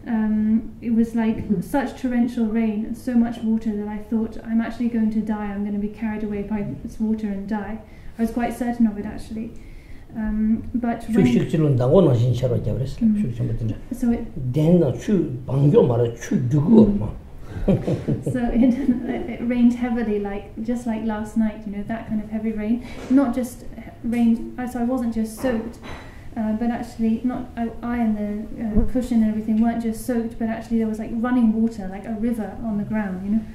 It was like such torrential rain and so much water that I thought, I'm actually going to die, I'm going to be carried away by this water and die. I was quite certain of it actually. But so it so it rained heavily, just like last night, that kind of heavy rain. Not just rained, so I wasn't just soaked, but actually I and the cushion and everything weren't just soaked, but actually there was like running water, like a river on the ground,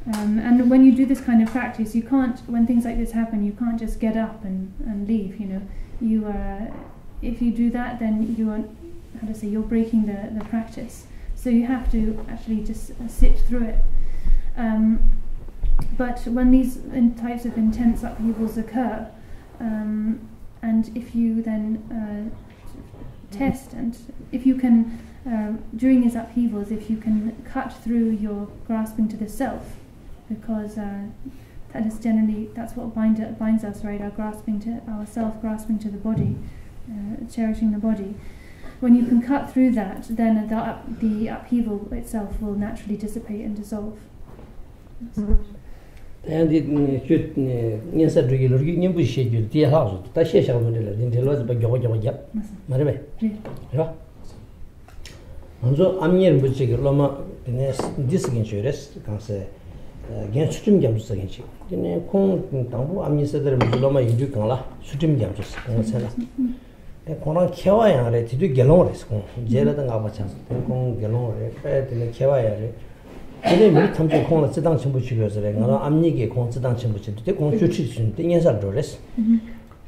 And when you do this kind of practice, you can't, when things like this happen, you can't just get up and leave, you know. If you do that, then you're breaking the practice. So you have to actually just sit through it. But when these types of intense upheavals occur, and if you then test, and if you can, during these upheavals, if you can cut through your grasping to the self, because that's what binds us, right? Our grasping to ourself, grasping to the body, cherishing the body. When you can cut through that, then the upheaval itself will naturally dissipate and dissolve. And it should answer to you. You will share your dear house. That's a model in the laws by your yap. Maribe. And so I'm here with Lama in this insurance, can say against Sutim Jams against you. In a con Tambo, I'm said that Lama in Ducala, Sutim Jams. The Koran Kawai to do Galores, Jella than Abachas, Con Galore, in the Kawai. Today, we come to call a sedan chimbuchigos, I'm nigga con sedan chimbuch, the constitution, the answer dress.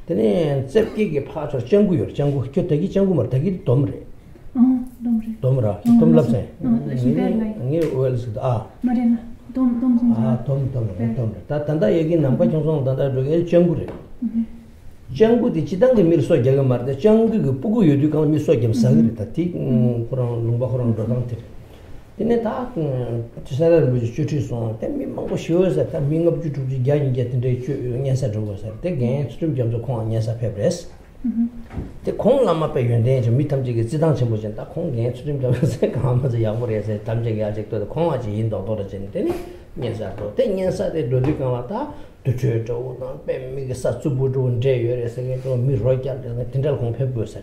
The name Zepki part of Jangu, Jangu, Kutagi, Jangu, Tagi, Domre. Domra, Tom Lapse. Marina, Tom. Tanda again, Nampa Johnson, Tanda Jangu. Jangu di Chidang Mirso Jagamar, the Jangu, Pugu, you can miss Sogam Sagri, Tati, from Lumbahoran Dodante. In a dark to settle with Chuchison, then me Mongo shows that I'm being up to the gang getting the Yansa Drovers. They gain stream jumps of corn, Yansa Pebbles. The Kong Lama pay in danger, meet them to get Zidan Chimbus and the Kong gain stream jumps, come as a Yamori as a Tamjag to the Kongaji in the Dorajan. Yansa, then Yansa, they do the Kamata, the church, or Pemig Satsubudu and Jay, as again to Miroya and Tindal Kong Pebbles.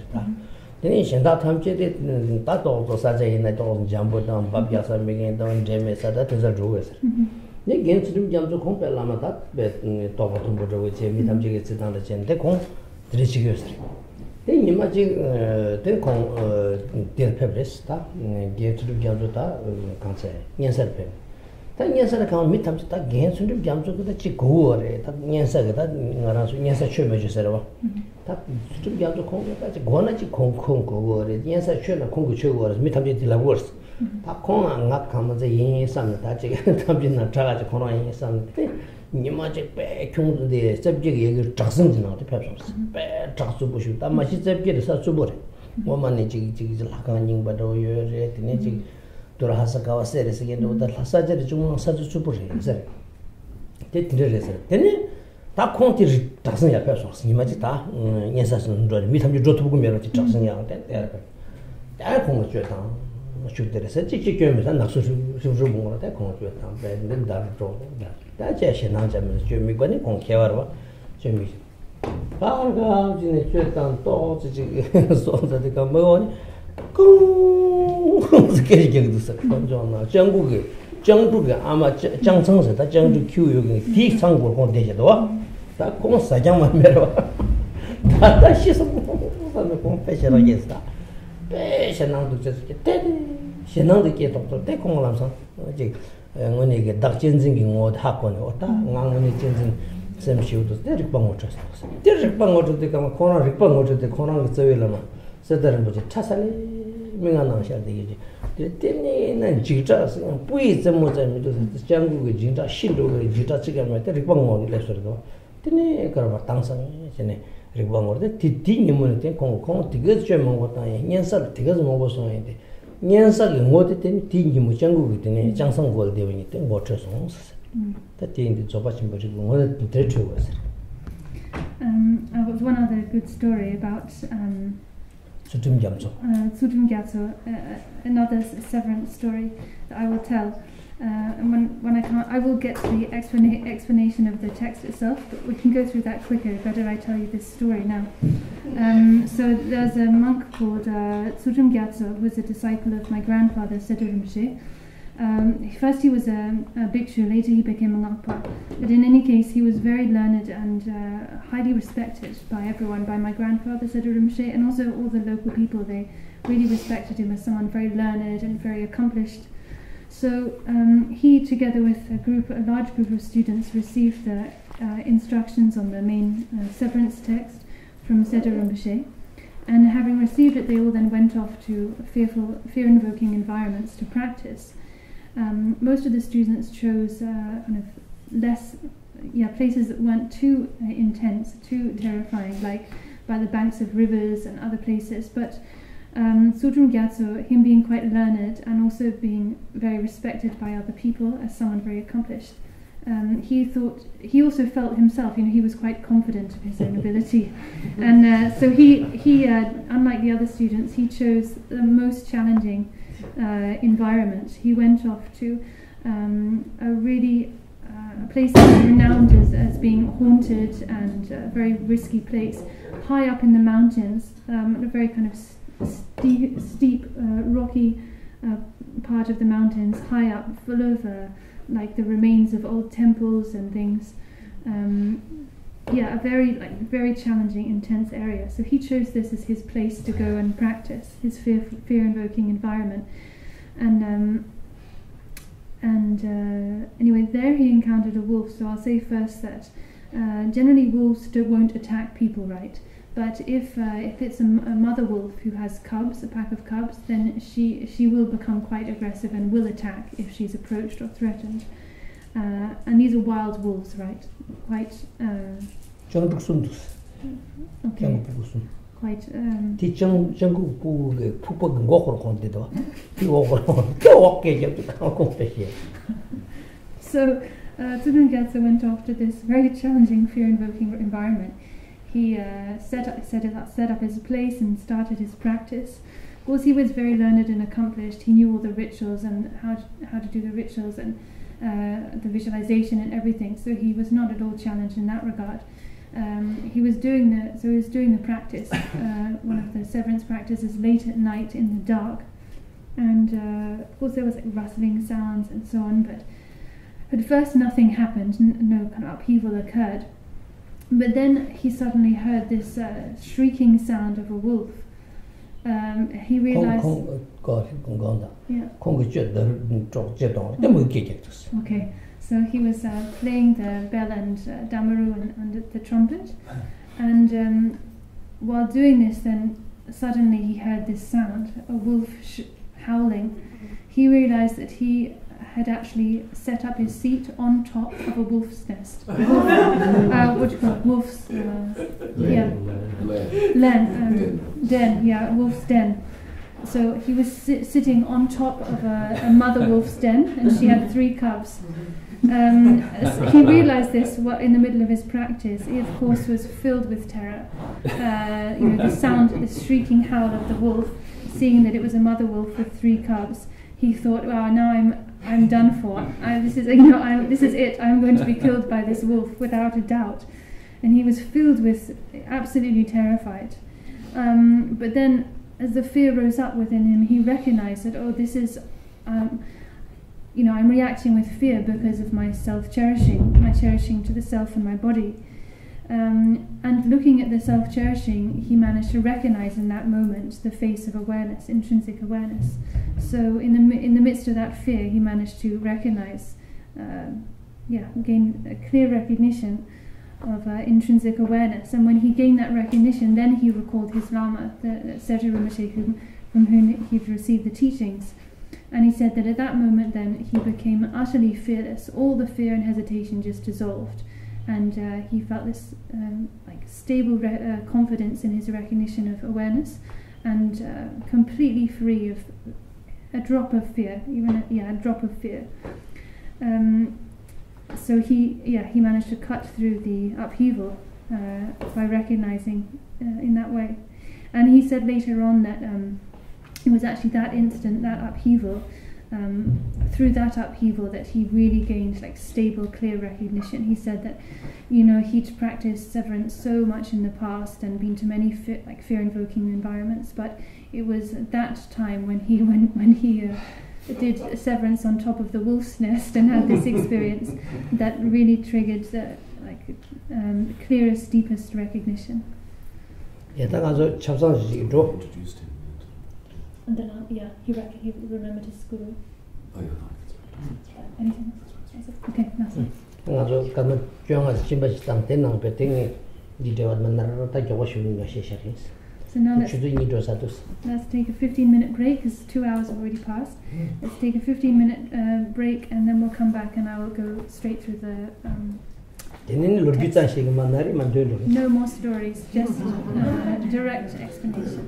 Then that time that also such a night on Jumbo down, Babiasa began down James, that is a Druid. Against him jump to compare Lamatat, but talk to Buddha with him, some jiggets down the chain, they come 3 years. Then you imagine they come dear Pebbles, gave to the Jambuta, can't say, Yansa Peb. Then Yansa can't meet them to that gains to the Jamsu the Chico, that Yansa, that Yansa Chumage. That to be able to conquer that's a Guanachi Conco, or Yansa Chuna Congo Chugors, Mitamit la worst. That Kona not come as a yin son, that Tabina Charge Kona son. You magic back to the subject Jackson, the persons. Bad Jacksubush, that much is subject is such a body. Woman is Lakaning, but oh, you're teenaging to Hasakawa series again, that Hasaja is such a super. They did that quantity doesn't have persons. You might that, yes, as we have to go to Gumera to Jackson Young. That comes to a town. Shoot the research, and not so more that comes to a town, then that draw. That's a shenanigans, Jimmy, when you conquer Jimmy. Parga, in a church and thoughts, so that they come on. Go, the cage to second John, Jungle, Ama Johnson, that Jungle Q, you teach some work on the that comes a young man. That she's a confession against that. She now to just get she now the gate of the Teconlamson. When you get Dutch Jensing or Hakon or Nang Jensen, same shoes, Derek Bangotas. Derek Bangot to come a corner, Ripongo to the corner of the Villama. Said there was a Tassali, Mingana shall the The Timmy and Jitas, please the Mozambique, the jungle with Jinta, Shindo, Jita chicken, Ripongo, left of the door. Tene Carvatangsan, Ribango, the Titini Munity, Kong, Tigas German, what I Yansa, Tigas Mogoso, Yansa, and what it in Tini Muchangu with the Jansan Gold doing it in water songs. That thing did so much in Brazil, more than 3 was. I was one other good story about Sutum Gyatso, another severance story that I will tell. And when I can't, I will get to the explanation of the text itself, but we can go through that quicker. Better I tell you this story now. So there's a monk called Dudjom Gyatso, who was a disciple of my grandfather, Rinpoche. First he was a bhikshu, later he became a ngakpa. But in any case, he was very learned and highly respected by everyone, by my grandfather, Rinpoche, and also all the local people. They really respected him as someone very learned and very accomplished. So he, together with a large group of students, received the instructions on the main severance text from Seta Rinpoche, and having received it, they all then went off to fear-invoking environments to practice. Most of the students chose kind of less, places that weren't too intense, too terrifying, like by the banks of rivers and other places. But Dudjom Gyatso, him being quite learned and also being very respected by other people as someone very accomplished, he also felt himself, he was quite confident of his own ability, and so he unlike the other students, he chose the most challenging environment. He went off to a place that was renowned as being haunted and a very risky place, high up in the mountains, a very kind of steep, rocky part of the mountains, high up, full of like the remains of old temples and things. A very challenging, intense area. So he chose this as his place to go and practice his fear-invoking environment. Anyway, there he encountered a wolf. So I'll say first that generally wolves won't attack people, right? But if it's a mother wolf who has cubs, a pack of cubs, then she will become quite aggressive and will attack if she's approached or threatened. And these are wild wolves, right? Quite. Okay. Quite. So Dudjom Gyatso went off to this very challenging fear-invoking environment. He set up his place and started his practice. Of course, he was very learned and accomplished. He knew all the rituals and how to do the rituals and the visualization and everything. So he was not at all challenged in that regard. He was doing the practice. One of the severance practices late at night in the dark, and of course there was like rustling sounds and so on. But at first nothing happened. No kind of upheaval occurred. But then he suddenly heard this shrieking sound of a wolf. He realized. Yeah. Okay, so he was playing the bell and damaru and the trumpet, and while doing this, then suddenly he heard this sound, a wolf howling. He realized that he had actually set up his seat on top of a wolf's nest. What do you call it? Wolf's den, wolf's den. So he was sitting on top of a mother wolf's den, and she had 3 cubs. He realized this in the middle of his practice. He, of course, was filled with terror. The sound, the shrieking howl of the wolf, seeing that it was a mother wolf with 3 cubs. He thought, "Wow, now I'm done for. This is it. I'm going to be killed by this wolf without a doubt." And he was filled with, absolutely terrified. But then, as the fear rose up within him, he recognized that, this is, I'm reacting with fear because of my self-cherishing, my cherishing to the self and my body. And looking at the self-cherishing, he managed to recognize in that moment the face of awareness, intrinsic awareness. So in the midst of that fear, he managed to recognize, gain a clear recognition of intrinsic awareness. And when he gained that recognition, then he recalled his Lama, the Seta Rinpoche, from whom he'd received the teachings. And he said that at that moment then he became utterly fearless. All the fear and hesitation just dissolved. And he felt this stable confidence in his recognition of awareness, and completely free of a drop of fear, a drop of fear. So he managed to cut through the upheaval by recognizing in that way. And he said later on that it was actually that instant, that upheaval, through that upheaval, that he really gained stable, clear recognition. He said that, he'd practiced severance so much in the past and been to many fear-invoking environments, but it was at that time when he did severance on top of the wolf's nest and had this experience that really triggered the clearest, deepest recognition. Yeah, introduced him. And then, he remembered his guru. Oh, yeah. Anything else? Okay, nothing. ngazo kama kyonga chimba chitang tenang pe tengi didewa manara ta gyawa shuni ga shesharis. So now let's take a 15-minute break, because 2 hours have already passed. Let's take a 15-minute break, and then we'll come back and I will go straight through the text. No more stories, just direct explanation.